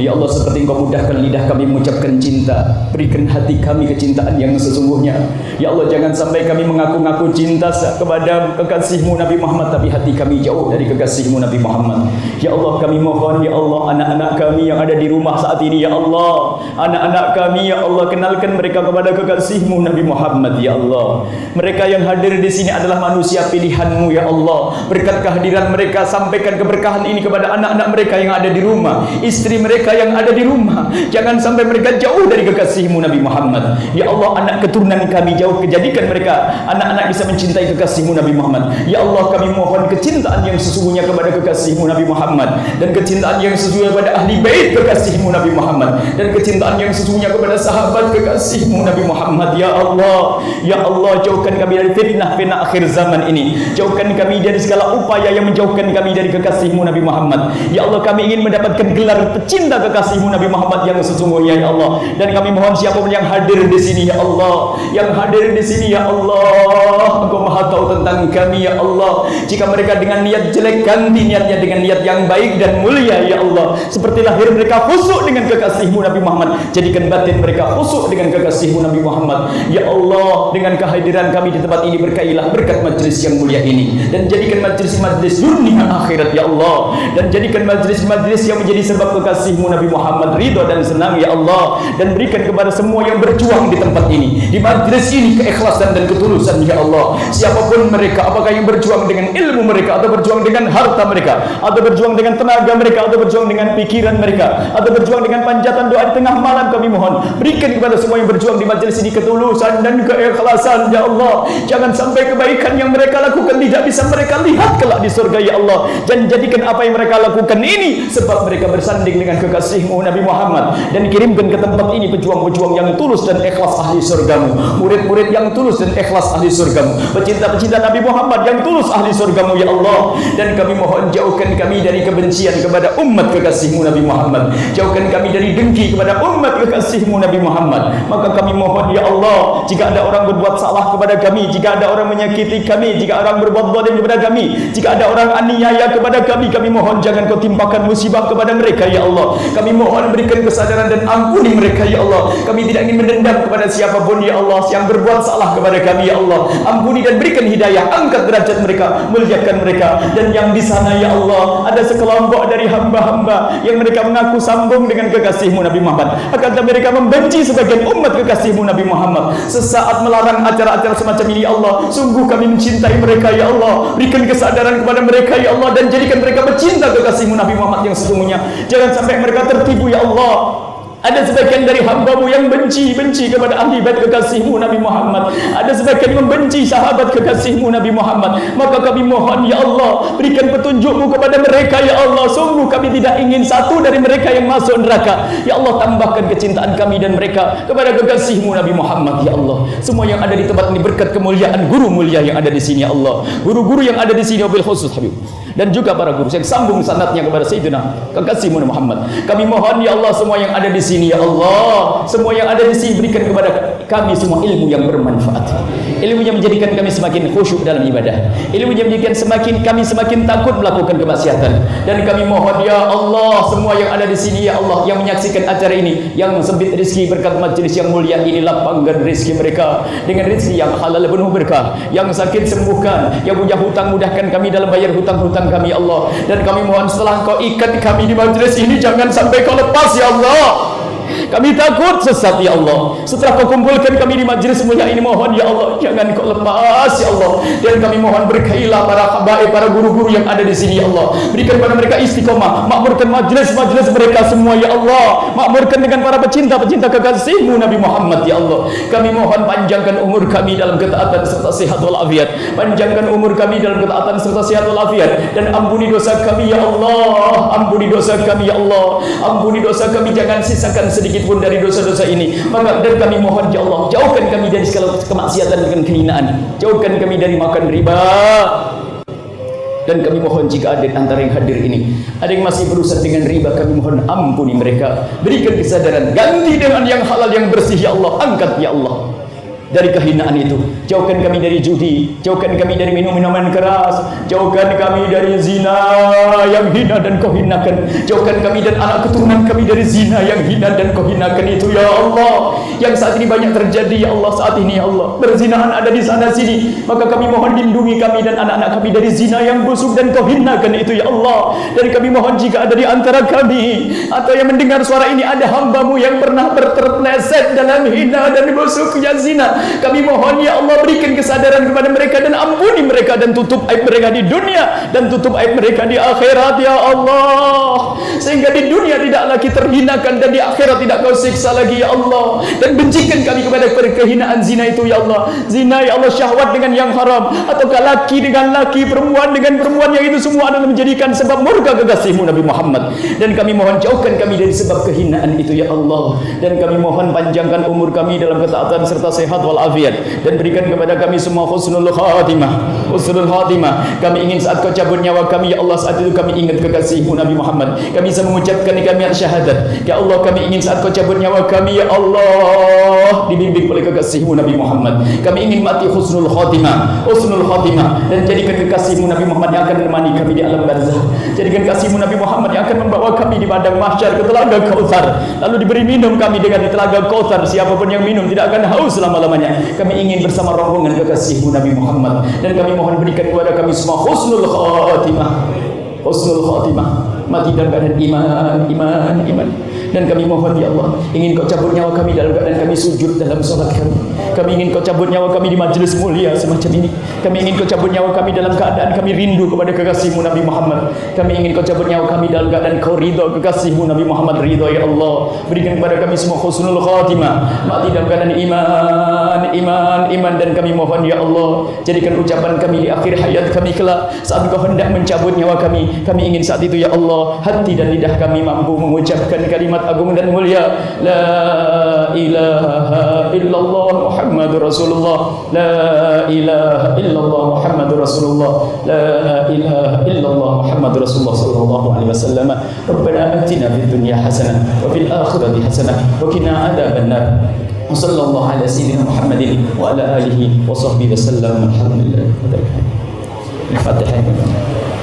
Ya Allah, seperti Engkau mudahkan lidah kami mengucapkan cinta, berikan hati kami kecintaan yang sesungguhnya. Ya Allah, jangan sampai kami mengaku-ngaku cinta kepada kekasih-Mu Nabi Muhammad, tapi hati kami jauh dari kekasih-Mu Nabi Muhammad. Ya Allah, kami mohon, ya Allah, anak-anak kami yang ada di rumah saat ini, ya Allah, anak-anak kami, ya Allah, kenalkan mereka kepada kekasih-Mu Nabi Muhammad, ya Allah. Mereka yang hadir di sini adalah manusia pilihan-Mu, ya Allah. Berkat kehadiran mereka, sampaikan keberkahan ini kepada anak-anak mereka yang ada di rumah, istri mereka yang ada di rumah. Jangan sampai mereka jauh dari kekasih-Mu Nabi Muhammad. Ya Allah, anak keturunan kami jauh, jadikan mereka anak-anak bisa mencintai kekasih-Mu Nabi Muhammad. Ya Allah, kami mohon kecintaan yang sesungguhnya kepada kekasih-Mu Nabi Muhammad, dan kecintaan yang sesungguhnya kepada ahli bait kekasih-Mu Nabi Muhammad, dan kecintaan yang sesungguhnya kepada sahabat kekasih-Mu Nabi Muhammad. Ya Allah, ya Allah, jauhkan kami dari fitnah akhir zaman ini. Jauhkan kami dari dari segala upaya yang menjauhkan kami dari kekasih-Mu Nabi Muhammad. Ya Allah, kami ingin mendapatkan gelar pecinta kekasih-Mu Nabi Muhammad yang sesungguhnya ya Allah. Dan kami mohon siapapun yang hadir di sini ya Allah, yang hadir di sini ya Allah, Engkau Maha tahu tentang kami ya Allah. Jika mereka dengan niat jelek, ganti niatnya dengan niat yang baik dan mulia ya Allah. Seperti lahir mereka khusyuk dengan kekasih-Mu Nabi Muhammad, jadikan batin mereka khusyuk dengan kekasih-Mu Nabi Muhammad. Ya Allah, dengan kehadiran kami di tempat ini berkailah berkat majlis yang mulia ini, dan jadikan majlis dunia akhirat ya Allah, dan jadikan majlis yang menjadi sebab kekasih-Mu Nabi Muhammad ridha dan senang ya Allah. Dan berikan kepada semua yang berjuang di tempat ini, di majlis ini, keikhlasan dan ketulusan ya Allah. Siapapun mereka, apakah yang berjuang dengan ilmu mereka, atau berjuang dengan harta mereka, atau berjuang dengan tenaga mereka, atau berjuang dengan pikiran mereka, atau berjuang dengan panjatan doa di tengah malam, kami mohon berikan kepada semua yang berjuang di majlis ini ketulusan dan keikhlasan ya Allah. Jangan sampai kebaikan yang mereka lakukan tidak bisa mereka lihat kelak di surga ya Allah. Dan jadikan apa yang mereka lakukan ini sebab mereka bersanding dengan kekasih-Mu Nabi Muhammad, dan kirimkan ke tempat ini pejuang-pejuang yang tulus dan ikhlas ahli surga-Mu, murid-murid yang tulus dan ikhlas ahli surga-Mu, pecinta-pecinta Nabi Muhammad yang tulus ahli surga-Mu ya Allah. Dan kami mohon jauhkan kami dari kebencian kepada umat kekasih-Mu Nabi Muhammad, jauhkan kami dari dengki kepada umat kekasih-Mu Nabi Muhammad. Maka kami mohon ya Allah, jika ada orang berbuat salah kepada kami, jika ada orang menyakiti kami, jika orang berbuat zalim kepada kami, jika ada orang aniaya kepada kami mohon jangan Kau timpakan musibah kepada mereka ya Allah. Kami mohon berikan kesadaran dan ampuni mereka ya Allah. Kami tidak ingin mendendam kepada siapapun ya Allah yang berbuat salah kepada kami ya Allah. Ampuni dan berikan hidayah, angkat derajat mereka, muliakan mereka. Dan yang di sana ya Allah, ada sekelompok dari hamba-hamba yang mereka mengaku sambung dengan kekasih-Mu Nabi Muhammad, akan tetapi mereka membenci sebagian umat kekasih-Mu Nabi Muhammad. Sesaat melarang acara-acara semacam ini ya Allah. Sungguh kami mencintai mereka ya Allah. Berikan kesadaran kepada mereka ya Allah, dan jadikan mereka pecinta kekasih-Mu Nabi Muhammad yang sesungguhnya. Jangan sampai mereka tertipu ya Allah. Ada sebagian dari hamba-Mu yang benci kepada ahli bait kekasih-Mu Nabi Muhammad. Ada sebagian membenci sahabat kekasih-Mu Nabi Muhammad. Maka kami mohon ya Allah, berikan petunjuk-Mu kepada mereka ya Allah. Sungguh kami tidak ingin satu dari mereka yang masuk neraka. Ya Allah, tambahkan kecintaan kami dan mereka kepada kekasih-Mu Nabi Muhammad ya Allah. Semua yang ada di tempat ini berkat kemuliaan guru mulia yang ada di sini ya Allah. Guru-guru yang ada di sini wabil khusus Habib, dan juga para guru yang sambung sanadnya kepada Sayyidina kekasih-Mu Muhammad. Kami mohon ya Allah, semua yang ada di sini ya Allah, semua yang ada di sini berikan kepada kami semua ilmu yang bermanfaat, ilmu yang menjadikan kami semakin khusyuk dalam ibadah, ilmu yang menjadikan kami semakin takut melakukan kemaksiatan. Dan kami mohon ya Allah, semua yang ada di sini ya Allah, yang menyaksikan acara ini, yang sempit rezeki berkat majelis yang mulia ini, lapangkan rezeki mereka dengan rezeki yang halal penuh berkah. Yang sakit sembuhkan, yang punya hutang mudahkan kami dalam bayar hutang-hutang kami Allah. Dan kami mohon setelah Kau ikat kami di majelis ini, jangan sampai Kau lepas ya Allah. Kami takut sesat ya Allah. Setelah Kau kumpulkan kami di majlis mulia ini, mohon ya Allah, jangan Kau lepas ya Allah. Dan kami mohon berkailah para habaib, para guru-guru yang ada di sini ya Allah. Berikan kepada mereka istiqomah, makmurkan majlis-majlis mereka semua ya Allah. Makmurkan dengan para pecinta-pecinta kekasih-Mu Nabi Muhammad ya Allah. Kami mohon panjangkan umur kami dalam ketaatan serta sehat walafiat. Panjangkan umur kami dalam ketaatan serta sehat walafiat. Dan ampuni dosa kami ya Allah. Ampuni dosa kami ya Allah. Ampuni dosa kami, jangan sisakan sedikit pun dari dosa-dosa ini. Maka dan kami mohon ya Allah, jauhkan kami dari segala kemaksiatan dan kehinaan. Jauhkan kami dari makan riba. Dan kami mohon jika ada antara yang hadir ini ada yang masih berurusan dengan riba, kami mohon ampuni mereka. Berikan kesadaran, ganti dengan yang halal yang bersih ya Allah. Angkat ya Allah dari kehinaan itu. Jauhkan kami dari judi, jauhkan kami dari minum-minuman keras, jauhkan kami dari zina yang hina dan Kau hinakan. Jauhkan kami dan anak keturunan kami dari zina yang hina dan Kau hinakan itu ya Allah. Yang saat ini banyak terjadi ya Allah, saat ini ya Allah, berzinahan ada di sana sini. Maka kami mohon lindungi kami dan anak-anak kami dari zina yang busuk dan Kau hinakan itu ya Allah. Dan kami mohon jika ada di antara kami atau yang mendengar suara ini ada hamba-Mu yang pernah terpleset dalam hina dan busuknya zina, kami mohon ya Allah, berikan kesadaran kepada mereka dan ampuni mereka, dan tutup aib mereka di dunia dan tutup aib mereka di akhirat ya Allah. Sehingga di dunia tidak lagi terhinakan dan di akhirat tidak Kau siksa lagi ya Allah. Dan bencikan kami kepada kehinaan zina itu ya Allah. Zina ya Allah, syahwat dengan yang haram, ataukah laki dengan laki, perempuan dengan perempuan, yang itu semua adalah menjadikan sebab murka kekasih-Mu Nabi Muhammad. Dan kami mohon jauhkan kami dari sebab kehinaan itu ya Allah. Dan kami mohon panjangkan umur kami dalam ketaatan serta sehat walafiat, dan berikan kepada kami semua husnul khatimah. Husnul khatimah. Kami ingin saat kau cabut nyawa kami, ya Allah, saat itu kami ingat kekasihmu Nabi Muhammad. Kami bisa mengucapkan kalimat syahadat. Ya Allah, kami ingin saat kau cabut nyawa kami, ya Allah, dibimbing oleh kekasihmu Nabi Muhammad. Kami ingin mati husnul khatimah, husnul khatimah, dan jadikan kekasihmu Nabi Muhammad yang akan menemani kami di alam barzah. Jadikan kasihmu Nabi Muhammad yang akan membawa kami di padang mahsyar ke telaga Kautsar, lalu diberi minum kami dengan di telaga Kautsar. Siapapun yang minum tidak akan haus selama-lamanya. Kami ingin bersama rombongan kekasihmu Nabi Muhammad, dan kami mohon berikan kepada kami semua husnul khatimah, husnul khatimah, mati dalam keadaan iman. Dan kami mohon ya Allah, ingin kau cabut nyawa kami dalam keadaan kami sujud dalam salat kami. Kami ingin kau cabut nyawa kami di majlis mulia semacam ini. Kami ingin kau cabut nyawa kami dalam keadaan kami rindu kepada kekasihmu Nabi Muhammad. Kami ingin kau cabut nyawa kami dalam keadaan kau ridho kekasihmu Nabi Muhammad, ridho ya Allah. Berikan kepada kami semua husnul khatimah, mati dalam keadaan iman. Dan kami mohon ya Allah, jadikan ucapan kami di akhir hayat kami kelak, saat kau hendak mencabut nyawa kami. Kami ingin saat itu ya Allah, hati dan lidah kami mampu mengucapkan kalimat agung dan mulia, la ilaha illallah Muhammadur Rasulullah, la ilaha illallah Muhammadur Rasulullah, la ilaha illallah Muhammadur Rasulullah sallallahu alaihi wasallam. Rabbana atina fid dunya hasanah wa fil akhirati hasanah wa qina adzabannar. Wa sallallahu ala sayyidina Muhammadin wa ala alihi wa sahbihi wasallam. Alhamdulillah. Al-Fatihah.